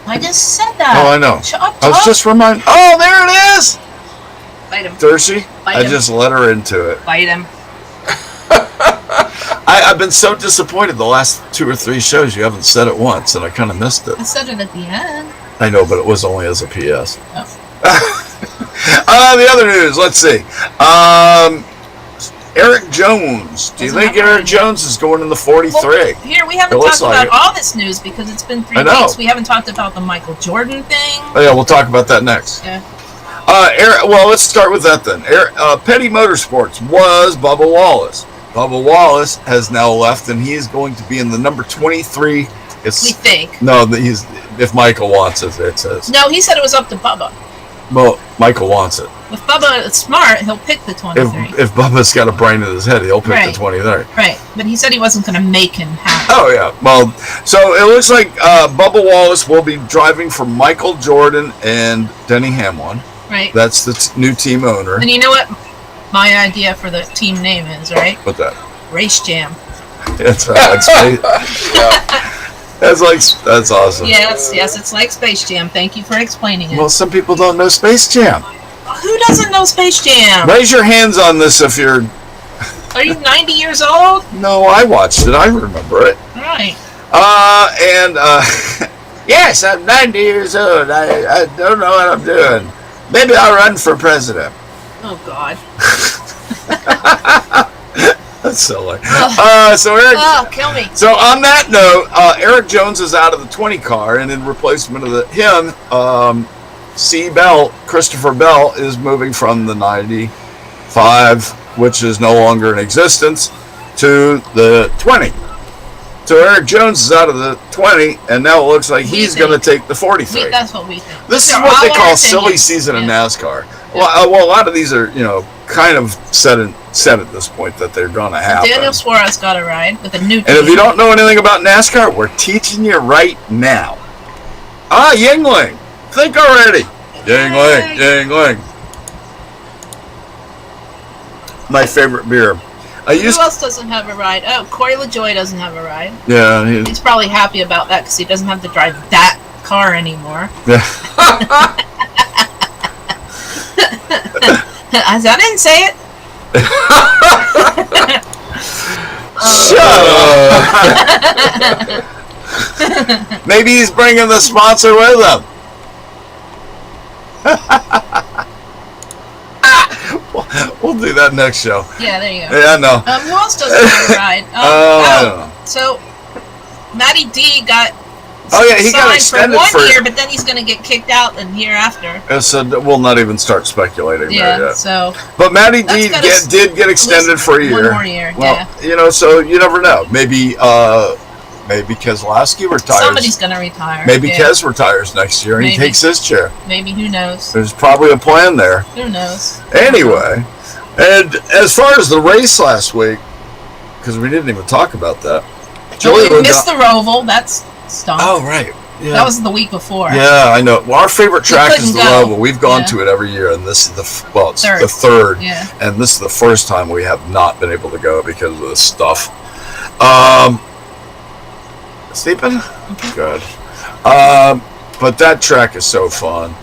I just said that. Oh, I know. Shut up, I was just reminding. Oh, there it is! Bite him. Dershie, Bite I him. just let her into it. Bite him. I've been so disappointed the last 2 or 3 shows you haven't said it once, and I kind of missed it. I said it at the end. I know, but it was only as a PS. Oh. The other news, let's see. Eric Jones. Do you Doesn't think have Eric one Jones is going in the 43? Well, here, we haven't It looks talked like about it. all this news because it's been 3 I know. weeks. We haven't talked about the Michael Jordan thing. Oh, yeah, we'll talk about that next. Yeah. Well, let's start with that then. Petty Motorsports was Bubba Wallace. Bubba Wallace has now left, and he is going to be in the number 23. We It's think. no, he's if Michael wants it. It says. No, he said it was up to Bubba. Well, Michael wants it. If Bubba is smart, he'll pick the 23. If Bubba's got a brain in his head, he'll pick Right. the 23. Right, but he said he wasn't going to make him have it. Oh yeah. Well, so it looks like Bubba Wallace will be driving for Michael Jordan and Denny Hamlin. Right. That's the new team owner. And you know what my idea for the team name is, right? What's that? Race Jam. It's like space. That's awesome. Yes, it's like Space Jam. Thank you for explaining it. Well, some people don't know Space Jam. Who doesn't know Space Jam? Raise your hands on this if you're. Are you 90 years old? No, I watched it. I remember it. Right. Yes, I'm 90 years old. I don't know what I'm doing. Maybe I'll run for president. Oh, God. That's silly. Ugh. So Eric. Oh, kill me. So on that note, Eric Jones is out of the 20 car, and in replacement of him, Christopher Bell is moving from the 95, which is no longer in existence, to the 20. So Eric Jones is out of the 20, and now it looks like he's going to take the 43. That's what we think. This is They're what all they our call silly opinions. season in Yeah. NASCAR. Well, a lot of these are, kind of set at this point that they're going to happen. Daniel Suarez got a ride with a new team. And if you don't know anything about NASCAR, we're teaching you right now. Yingling. Think already. Yingling. My favorite beer. Who else doesn't have a ride? Oh, Corey LaJoy doesn't have a ride. Yeah. He's probably happy about that because he doesn't have to drive that car anymore. Yeah. I didn't say it. Shut up. Maybe he's bringing the sponsor with him. We'll do that next show. Yeah, there you go. Yeah, I know. Who else doesn't have a ride? I don't know. So, Matty D got he got extended for 1 year, but then he's going to get kicked out the year after. So we'll not even start speculating there Yeah, yet. so But Matty That's D gotta did get extended for a year. one more year, Well, yeah. So you never know. Maybe Keselowski retires. Somebody's going to retire. Maybe yeah. Kes retires next year and he Maybe. takes his chair. Maybe, who knows? There's probably a plan there. Who knows? Anyway, and as far as the race last week, because we didn't even talk about that. We missed the Roval. That's stunk. Oh, right. Yeah. That was the week before. Yeah, I know. Well, our favorite track is the couldn't go. Roval. We've gone Yeah. to it every year, and this is the Third. the third. Yeah. And this is the first time we have not been able to go because of this stuff. Sleeping? Good. But that track is so fun.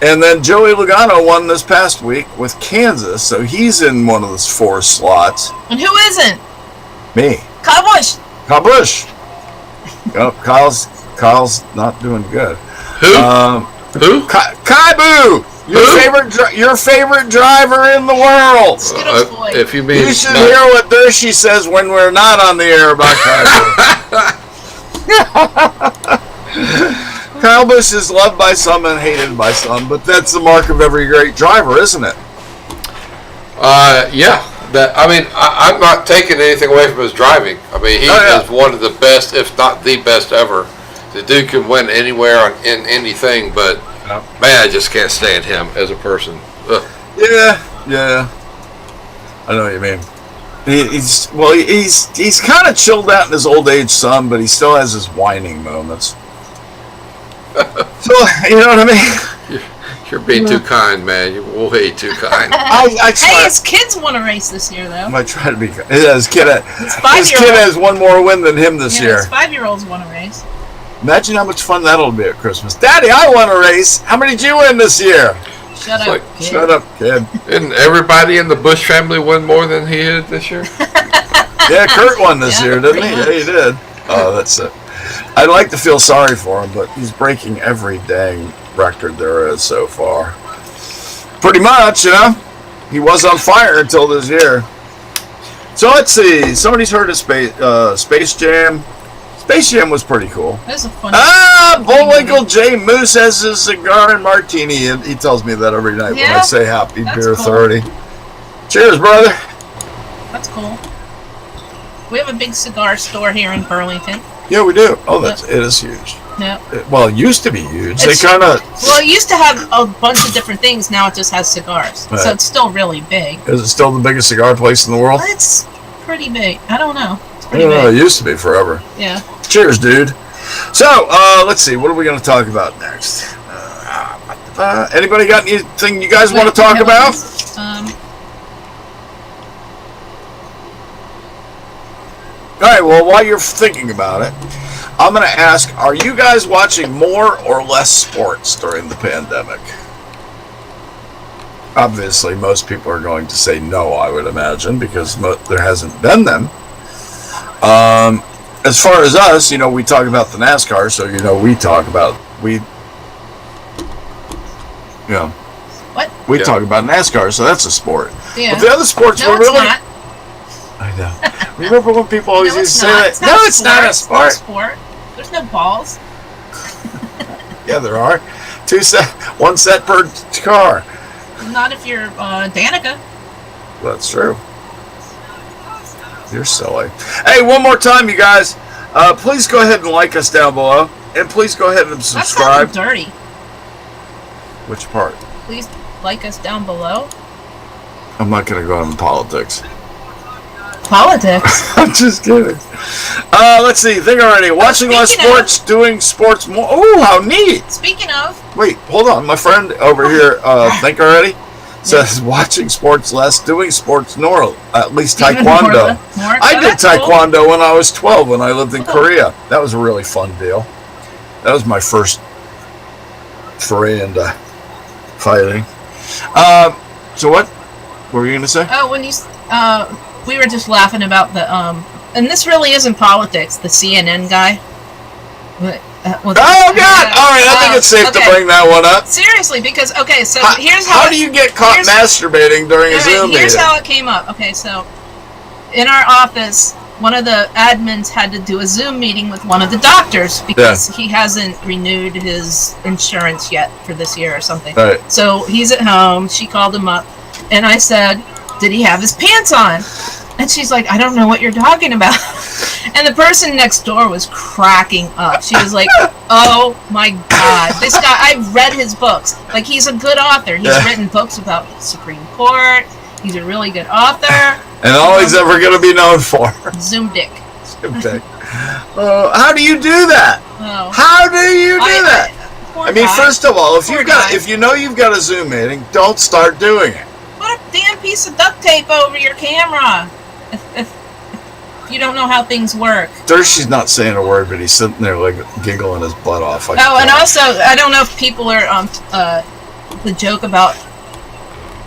And then Joey Logano won this past week with Kansas, so he's in one of those 4 slots. And who isn't? Me. Kyle Busch. Kyle Busch. Oh, Kyle's not doing good. Who? Who? Kaibu. Your favorite driver in the world. Skittles boy. If you mean You should hear what Dershey says when we're not on the air about Kaibu. Kyle Busch is loved by some and hated by some, but that's the mark of every great driver, isn't it? Yeah. I'm not taking anything away from his driving. I mean, he is one of the best, if not the best ever. The dude can win anywhere in anything, but man, I just can't stand him as a person. Ugh. Yeah. I know what you mean. He's kind of chilled out in his old age, some, but he still has his whining moments. So you know what I mean? You're being too kind, man. You're way too kind. I try. Hey, his kids won a race this year, though. I try to be. His kid five-year-old. has one more win than him this year. His 5-year-olds won a race. Imagine how much fun that'll be at Christmas. Daddy, I won a race. How many did you win this year? Shut up, kid. Shut up, kid. Didn't everybody in the Bush family win more than he did this year? Yeah, Kurt won this year, didn't he? pretty Yeah, he did. Oh, that's it. I'd like to feel sorry for him, but he's breaking every dang record there is so far. Pretty much, He was on fire until this year. So let's see. Somebody's heard of Space Jam. Space Jam was pretty cool. That was a fun. Bullwinkle J. Moose has his cigar and martini, and he tells me that every night when I Yeah, say happy that's beer cool. 30. Cheers, brother. That's cool. We have a big cigar store here in Burlington. Yeah, we do. Oh, it is huge. Yeah. Well, it used to be huge. It's- They kind of. Well, it used to have a bunch of different things. Now it just has cigars. Right. So it's still really big. Is it still the biggest cigar place in the world? Well, it's pretty big. I don't know. It's I pretty don't know. It big. used to be forever. Yeah. Cheers, dude. So, let's see. What are we going to talk about next? Anybody got anything you guys want to talk about? All right, well, while you're thinking about it, I'm going to ask, are you guys watching more or less sports during the pandemic? Obviously, most people are going to say no, I would imagine, because there hasn't been them. As far as us, we talk about the NASCAR, so we talk about What? we talk about NASCAR, so that's a sport. Yeah. But the other sports No, were it's really. not. I know. Remember when people always No, used it's to say not. that? It's No, it's not a sport. It's not a sport. There's no balls. Yeah, there are. One set per car. Not if you're Danica. That's true. You're silly. Hey, one more time, you guys. Please go ahead and like us down below. And please go ahead and That's subscribe. sounding dirty. Which part? Please like us down below. I'm not going to go into politics. Politics. I'm just kidding. Let's see. Think already. Watching less speaking sports, doing sports more. Oh, how neat. Speaking of, Wait, hold on. My friend over here, think already, says watching sports less, doing sports more. At least even taekwondo. more- I oh, did that's cool. taekwondo when I was 12 when I lived in Cool. Korea. That was a really fun deal. That was my first foray into fighting. So what were you going to say? Oh, when you we were just laughing about the and this really isn't politics. The CNN guy. Oh, God! All right, I think it's safe to bring that one up. Seriously, because okay, so How, here's how do you get caught here's- masturbating during a All right, Zoom here's meeting? how it came up. Okay, so in our office, one of the admins had to do a Zoom meeting with one of the doctors because he hasn't renewed his insurance yet for this year or something. Right. So he's at home. She called him up, and I said, "Did he have his pants on?" And she's like, "I don't know what you're talking about." And the person next door was cracking up. She was like, "Oh my God, this guy! I've read his books. Like, he's a good author. He's written books about the Supreme Court. He's a really good author." And all he's ever going to be known for. Zoom dick. Okay. How do you do that? Oh. How do you do that? Poor I mean, guy. first of all, Poor guy. if you know you've got a Zoom meeting, don't start doing it. Put a damn piece of duct tape over your camera. If you don't know how things work. Dershy's not saying a word, but he's sitting there like giggling his butt off. Like Oh, and also, I don't know if people are the joke about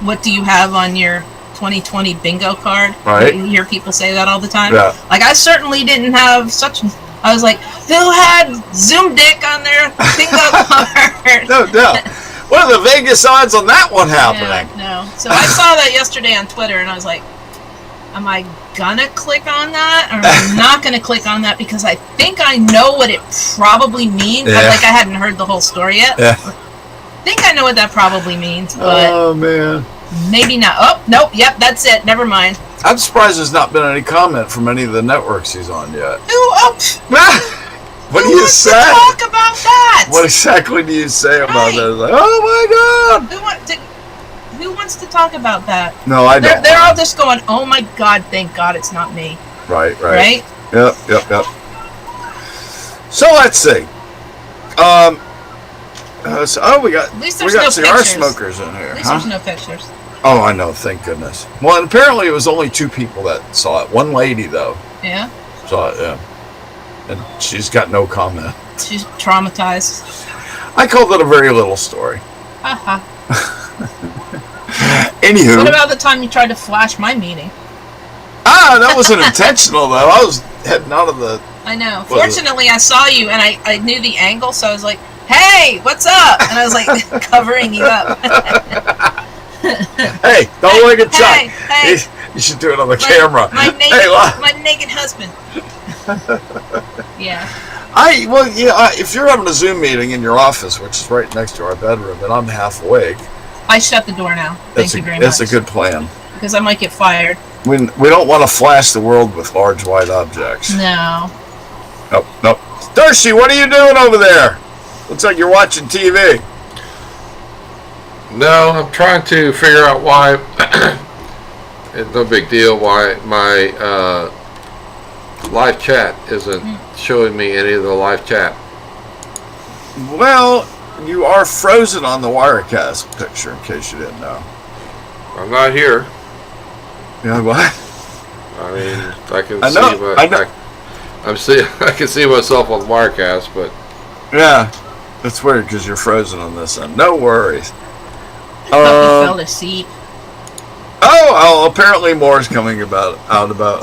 what do you have on your 2020 bingo card. Right. You hear people say that all the time. Yeah. Like, I certainly didn't have such. I was like, who had Zoom dick on their bingo card? No doubt. What are the Vegas odds on that one happening? Yeah, no. So I saw that yesterday on Twitter, and I was like, am I gonna click on that, or am I not gonna click on that? Because I think I know what it probably means. Yeah. Like, I hadn't heard the whole story yet. Yeah. I think I know what that probably means, but Oh, man. maybe not. Oh, nope. Yep, that's it. Never mind. I'm surprised there's not been any comment from any of the networks he's on yet. What do who you wants say? to talk about that? What exactly do you say about Right. that? It's like, oh, my God. Who wants to talk about that? No, I don't. They're all just going, oh my God, thank God it's not me. Right. Right? Yep. So let's see. We got At least there's no cigar pictures. smokers in here. At least Huh? there's no pictures. Oh, I know. Thank goodness. Well, and apparently it was only 2 people that saw it. One lady though Yeah? saw it. Yeah, and she's got no comment. She's traumatized. I called it a very little story. Haha. Anywho, What about the time you tried to flash my meeting? that wasn't intentional though. I was heading out of the. I know. What is it? Fortunately, I saw you and I knew the angle, so I was like, hey, what's up? And I was like covering you up. Hey, don't look at Chuck. Hey. You should do it on the camera. My naked, Hey, look. my naked husband. Yeah. If you're having a Zoom meeting in your office, which is right next to our bedroom, and I'm half awake, I shut the door now. Thank you very much. that's a good plan. Because I might get fired. We don't want to flash the world with large white objects. No. Nope. Dershy, what are you doing over there? Looks like you're watching TV. No, I'm trying to figure out why. It's no big deal. Why my live chat isn't showing me any of the live chat. Well, you are frozen on the Wirecast picture, in case you didn't know. I'm not here. Yeah, what? I mean, I can I know, see. I know. I can see myself on Wirecast, but Yeah, it's weird because you're frozen on this end. No worries. I fell asleep. Apparently more is coming out about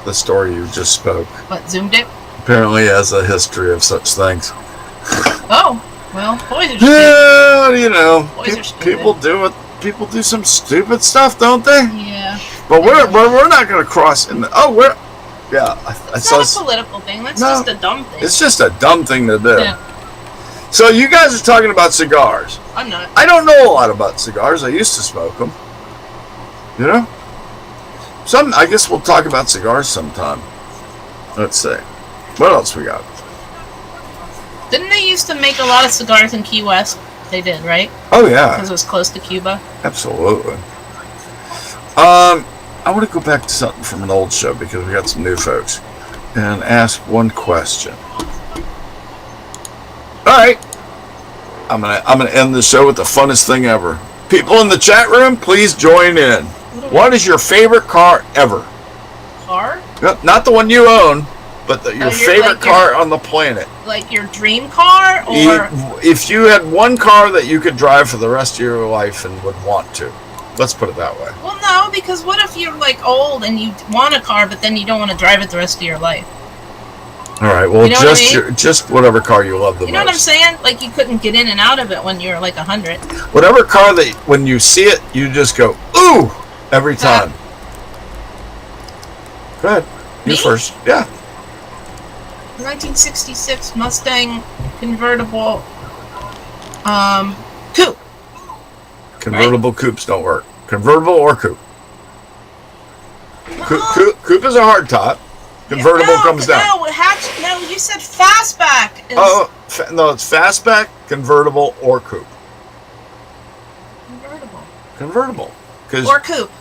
the story you just spoke. What, zoomed it? Apparently has a history of such things. Oh, well, boys are stupid. Yeah, you know, Boys are stupid. people do some stupid stuff, don't they? Yeah. But we're not going to cross in the. I It's saw. not a political thing. That's No. just a dumb thing. It's just a dumb thing to do. Yeah. So you guys are talking about cigars. I'm not. I don't know a lot about cigars. I used to smoke them. You know? I guess we'll talk about cigars sometime. Let's see. What else we got? Didn't they used to make a lot of cigars in Key West? They did, right? Oh yeah, Because it was close to Cuba. absolutely. I want to go back to something from an old show because we got some new folks, and ask one question. All right, I'm gonna end the show with the funnest thing ever. People in the chat room, please join in. What is your favorite car ever? Car? Not the one you own, but your favorite like car on the planet. Like your dream car, or If you had one car that you could drive for the rest of your life and would want to, let's put it that way. well, no, because what if you're like old and you want a car, but then you don't want to drive it the rest of your life? All right, well, You know what I mean? just whatever car you love the You know most. what I'm saying? Like you couldn't get in and out of it when you're like 100. Whatever car that when you see it, you just go ooh every time. Go ahead, you Me? first. Yeah. 1966 Mustang convertible coupe. Convertible coupes don't work. Convertible or coupe. Coupe is a hard top. Convertible comes down. No, you said fastback. No, it's fastback, convertible, or coupe. Convertible. Convertible. Because Or coupe.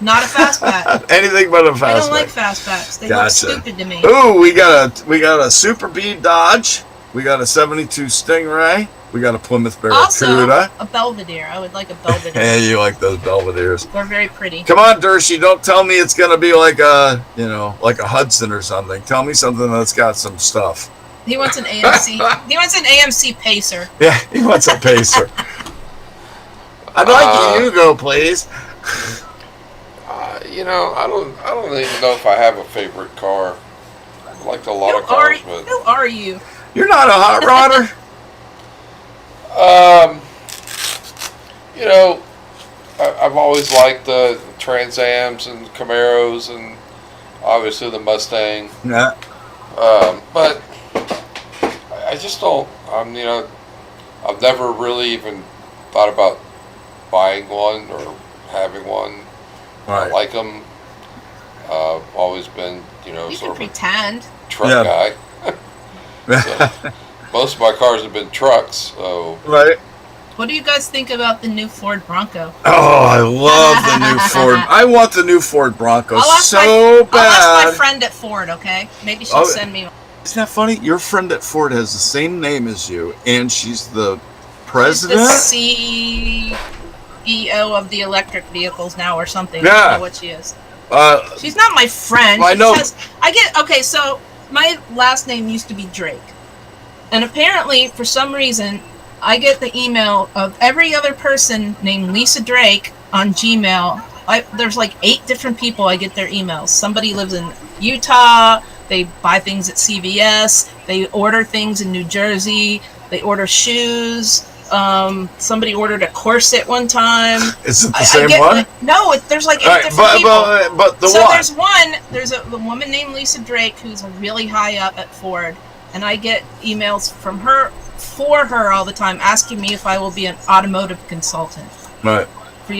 Not a fastback. anything but a fastback. I don't like fastbacks. They look stupid to me. Ooh, we got a Super B Dodge. We got a 72 Stingray. We got a Plymouth Also, Barracuda. a Belvedere. I would like a Belvedere. Hey, you like those Belvederes? They're very pretty. Come on, Dershey, don't tell me it's gonna be like a Hudson or something. Tell me something that's got some stuff. He wants an AMC. He wants an AMC Pacer. Yeah, he wants a Pacer. I'd like you to go, please. I don't even know if I have a favorite car. I like a lot of cars, but Who are you? You're not a hot rodder. I've always liked the Trans Ams and Camaros and obviously the Mustang. Yeah. But I just don't. I've never really even thought about buying one or having one. I Right. like them. I've always been, You sort can of a pretend. truck Yeah. guy. So, most of my cars have been trucks, so Right. What do you guys think about the new Ford Bronco? Oh, I love the new Ford. I want the new Ford Bronco so I'll bad. ask my friend at Ford, okay? Maybe she'll send me one. Isn't that funny? Your friend at Ford has the same name as you, and she's the She's president. the CEO of the electric vehicles now or something. I Yeah. don't know what she is. She's not my friend. I know. So my last name used to be Drake. And apparently, for some reason, I get the email of every other person named Lisa Drake on Gmail. There's like 8 different people I get their emails. Somebody lives in Utah. They buy things at CVS. They order things in New Jersey. They order shoes. Somebody ordered a corset one time. Is it the same one? No, there's like 8 All right, different people. but the So one. there's a woman named Lisa Drake who's really high up at Ford, and I get emails from her for her all the time asking me if I will be an automotive consultant Right. for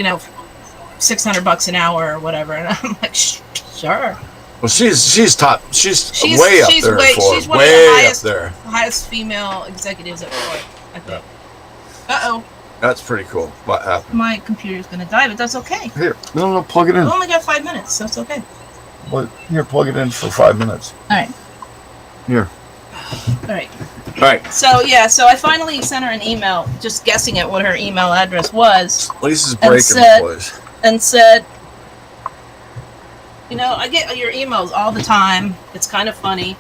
$600 an hour or whatever, and I'm like, sure. Well, she's top. She's She's way up she's there. way, Ford. she's one of way the up highest there. highest female executives at Ford, I think. Uh-oh, That's pretty cool. What happened? my computer's gonna die, but that's okay. Here, no, plug it in. I only got 5 minutes, so it's okay. Here, plug it in for 5 minutes. All right, Here. all right. All right. So I finally sent her an email, just guessing at what her email address was, Lisa's breaking said- the place. and said, I get your emails all the time. It's kind of funny.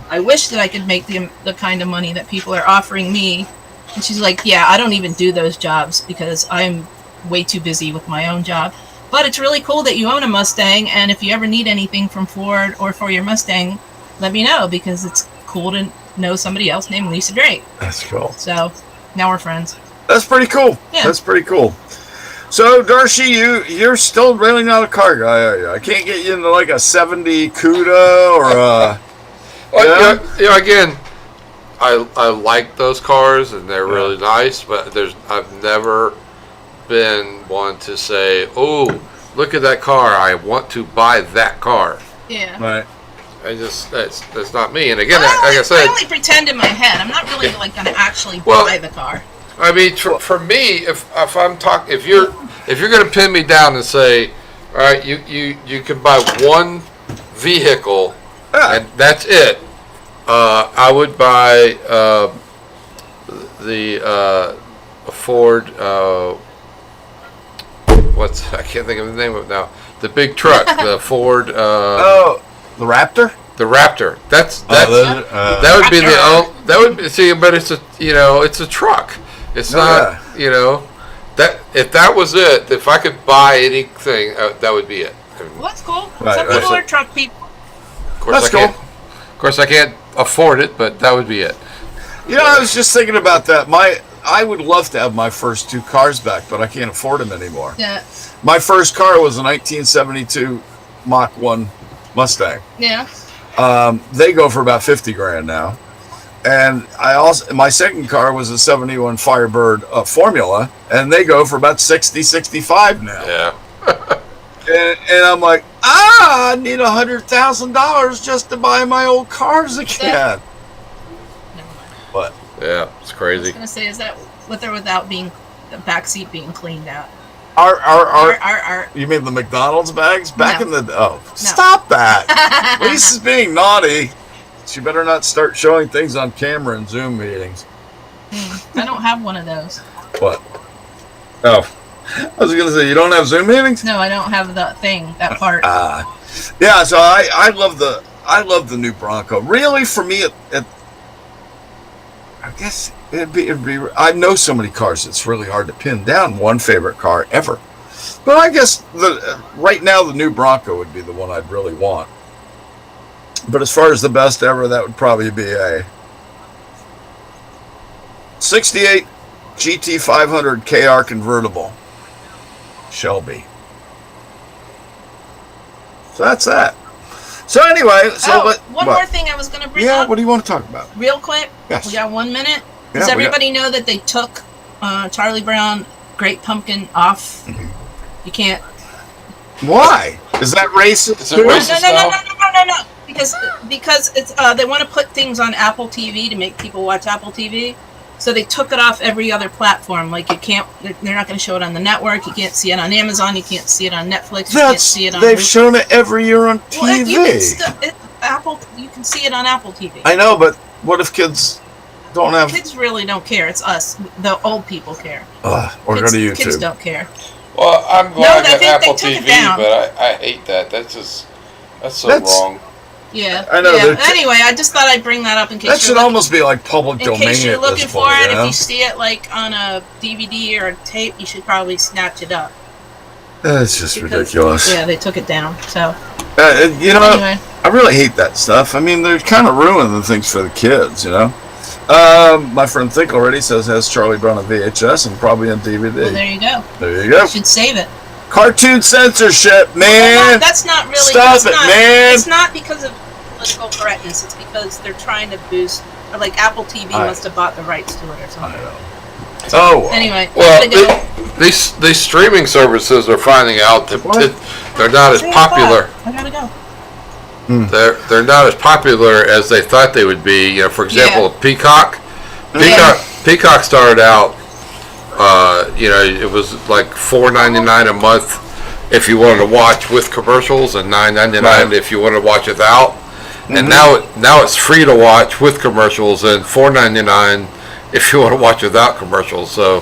I wish that I could make the kind of money that people are offering me. And she's like, yeah, I don't even do those jobs because I'm way too busy with my own job. But it's really cool that you own a Mustang, and if you ever need anything from Ford or for your Mustang, let me know, because it's cool to know somebody else named Lisa Drake. That's cool. So now we're friends. That's pretty cool. Yeah. That's pretty cool. So, Darcy, you're still really not a car guy, are you? I can't get you into like a 70 Cuda or a... Well, again, I like those cars and they're really nice, but I've never been one to say, oh, look at that car, I want to buy that car. Yeah. Right. that's not me. And again, like I I said, only pretend in my head. I'm not really like going to actually Well, buy the car. I mean, for me, if I'm talking, if you're going to pin me down and say, all right, you can buy one vehicle and that's it, I would buy the Ford. I can't think of the name of it now. The big truck, the Ford. Oh, the Raptor. The Raptor. That would be but it's it's a truck. It's not that if that was it, if I could buy anything, that would be it. Well, that's cool. Right, Some right. people are truck people. Of course, I can't afford it, but that would be it. I was just thinking about that. I would love to have my first two cars back, but I can't afford them anymore. Yeah. My first car was a 1972 Mach 1 Mustang. Yeah. They go for about 50 grand now. And my second car was a 71 Firebird Formula, and they go for about 65 now. Yeah. And I'm like, I need $100,000 just to buy my old cars again. Never mind. But Yeah, it's I was crazy. going to say, is that with or without the back seat being cleaned out? our you mean the McDonald's bags back No. in the stop that. Lisa's being naughty. She better not start showing things on camera in Zoom meetings. I don't have one of those. What? Oh, I was gonna say you don't have Zoom meetings. No, I don't have the thing, that part. Yeah. So I love the new Bronco. Really, for me, I guess it'd be. I know so many cars. It's really hard to pin down one favorite car ever. But I guess right now the new Bronco would be the one I'd really want. But as far as the best ever, that would probably be a 68 GT500 KR convertible Shelby. So that's that. So anyway, one more thing I was going to bring Yeah, up what do you want to talk about? real quick. Yes. We got 1 minute. Yeah, Does we everybody know that they took Charlie Brown Great Pumpkin off? You can't. Why? Is that racist? Is it racist? No. Because it's they want to put things on Apple TV to make people watch Apple TV. So they took it off every other platform. Like you can't. They're not going to show it on the network. You can't see it on Amazon. You can't see it on Netflix. You can't see it on. They've shown it every year on TV. Well, you can see it on Apple TV. I know, but what if kids don't have? Kids really don't care. It's us, the old people care. Or go to YouTube. Kids don't care. Well, I'm glad No, I got they Apple took it TV, down. but I hate that. That's so wrong. Yeah. I know, Yeah. they're- Anyway, I just thought I'd bring that up in case That you're should looking, almost be like public in domain case you're at this looking for point, it. you know? If you see it like on a DVD or a tape, you should probably snatch it up. It's just Because- ridiculous. Yeah, they took it down. So Anyway, anyway, I really hate that stuff. I mean, they're kind of ruining the things for the kids, you know? My friend Thick already says has Charlie Brown on VHS and probably on DVD. well, there you go. There you go. You should save it. Cartoon censorship, man. That's not really. Stop it's it, not, man. It's not because of political correctness. It's because they're trying to boost. Or like Apple TV must have bought the rights to it or I something. know. Oh, Anyway, Well, I gotta go. these streaming services are finding out that they're not as popular. I gotta go. They're not as popular as they thought they would be. For example, Peacock. Peacock started out. It was like $4.99 a month if you wanted to watch with commercials, and $9.99 Right. if you wanted to watch without. And now it's free to watch with commercials, and $4.99 if you want to watch without commercials. So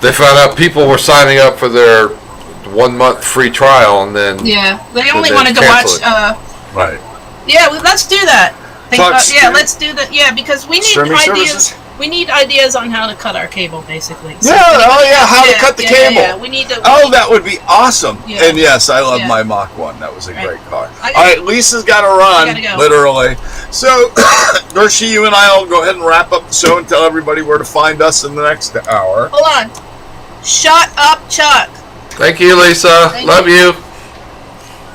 they found out people were signing up for their 1 month free trial, and then Yeah, they only they wanted to watch. cancel right. Yeah, let's do that. Talk Let's do that. Yeah, because we need Streaming ideas. services? We need ideas on how to cut our cable, basically. So Yeah, if anybody how to knows- cut the cable. Yeah, we need to. That would be awesome. Yeah. And yes, I love Yeah. my Mach 1. That was a Right. great car. I All gotta- right, Lisa's got to run, I gotta go. literally. So, Dershie, you and I will go ahead and wrap up the show and tell everybody where to find us in the next hour. Hold on. Shut up, Chuck. thank you, Lisa. Thank Love you.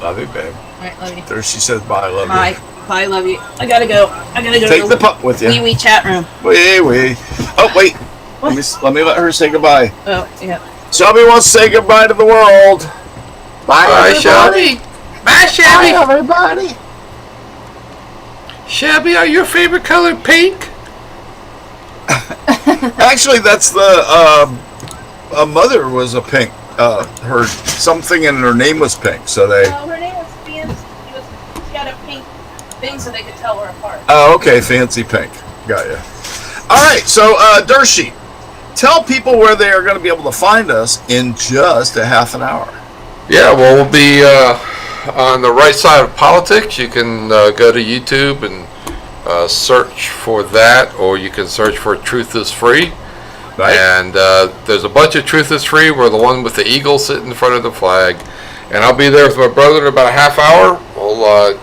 Love you, babe. All right, love you. Dershie says bye, love Bye. Bye, love you. I gotta go. Take to the pup with you. wee wee chat room. Wee. Oh, wait. Let me let her say goodbye. Oh, yeah. Shelby wants to say goodbye to the world. Bye, Bye, everybody. Shelby. Bye, Shelby. Bye, everybody. Shelby, are your favorite color pink? Actually, that's the a mother was a pink. Her something in her name was pink, so they. Her name was Fancy. She had a pink thing so they could tell her apart. Oh, okay, Fancy Pink. Got you. All right, so Dershie, tell people where they are going to be able to find us in just a half an hour. Yeah, well, we'll be on the right side of politics. You can go to YouTube and search for that, or you can search for Truth is Free. Right. And there's a bunch of Truth is Free. We're the one with the eagle sitting in front of the flag. And I'll be there with my brother in about a half hour. We'll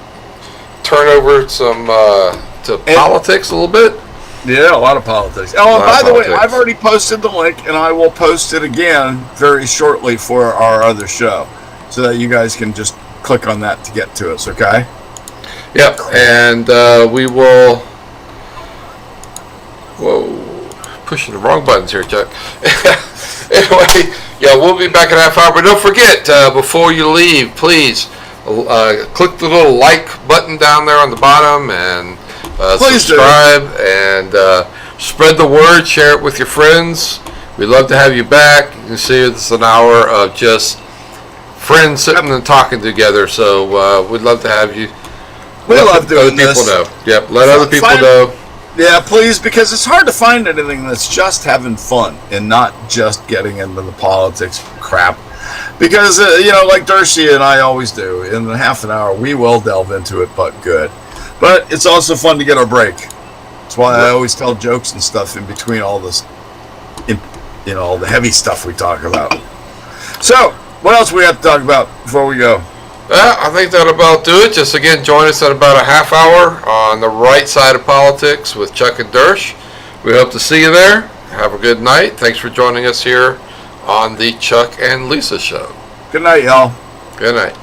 turn over some to politics a little bit. Yeah, a lot of politics. Oh, and by the way, I've already posted the link, and I will post it again very shortly for our other show, so that you guys can just click on that to get to us, okay? Yep, and we will... Whoa, pushing the wrong buttons here, Chuck. Anyway, yeah, we'll be back in a half hour, but don't forget, before you leave, please click the little like button down there on the bottom, and subscribe, and spread the word, share it with your friends. We'd love to have you back. You can see it's an hour of just friends sitting and talking together, so we'd love to have you. We love doing this. Let other people know. Yep, let other people know. Yeah, please, because it's hard to find anything that's just having fun and not just getting into the politics crap. Because, like Dershie and I always do, in half an hour, we will delve into it, but good. But it's also fun to get our break. That's why I always tell jokes and stuff in between all this, all the heavy stuff we talk about. So, what else we have to talk about before we go? I think that'll about do it. Just again, join us at about a half hour on the right side of politics with Chuck and Dersh. We hope to see you there. Have a good night. Thanks for joining us here on the Chuck and Lisa Show. Good night, y'all. Good night.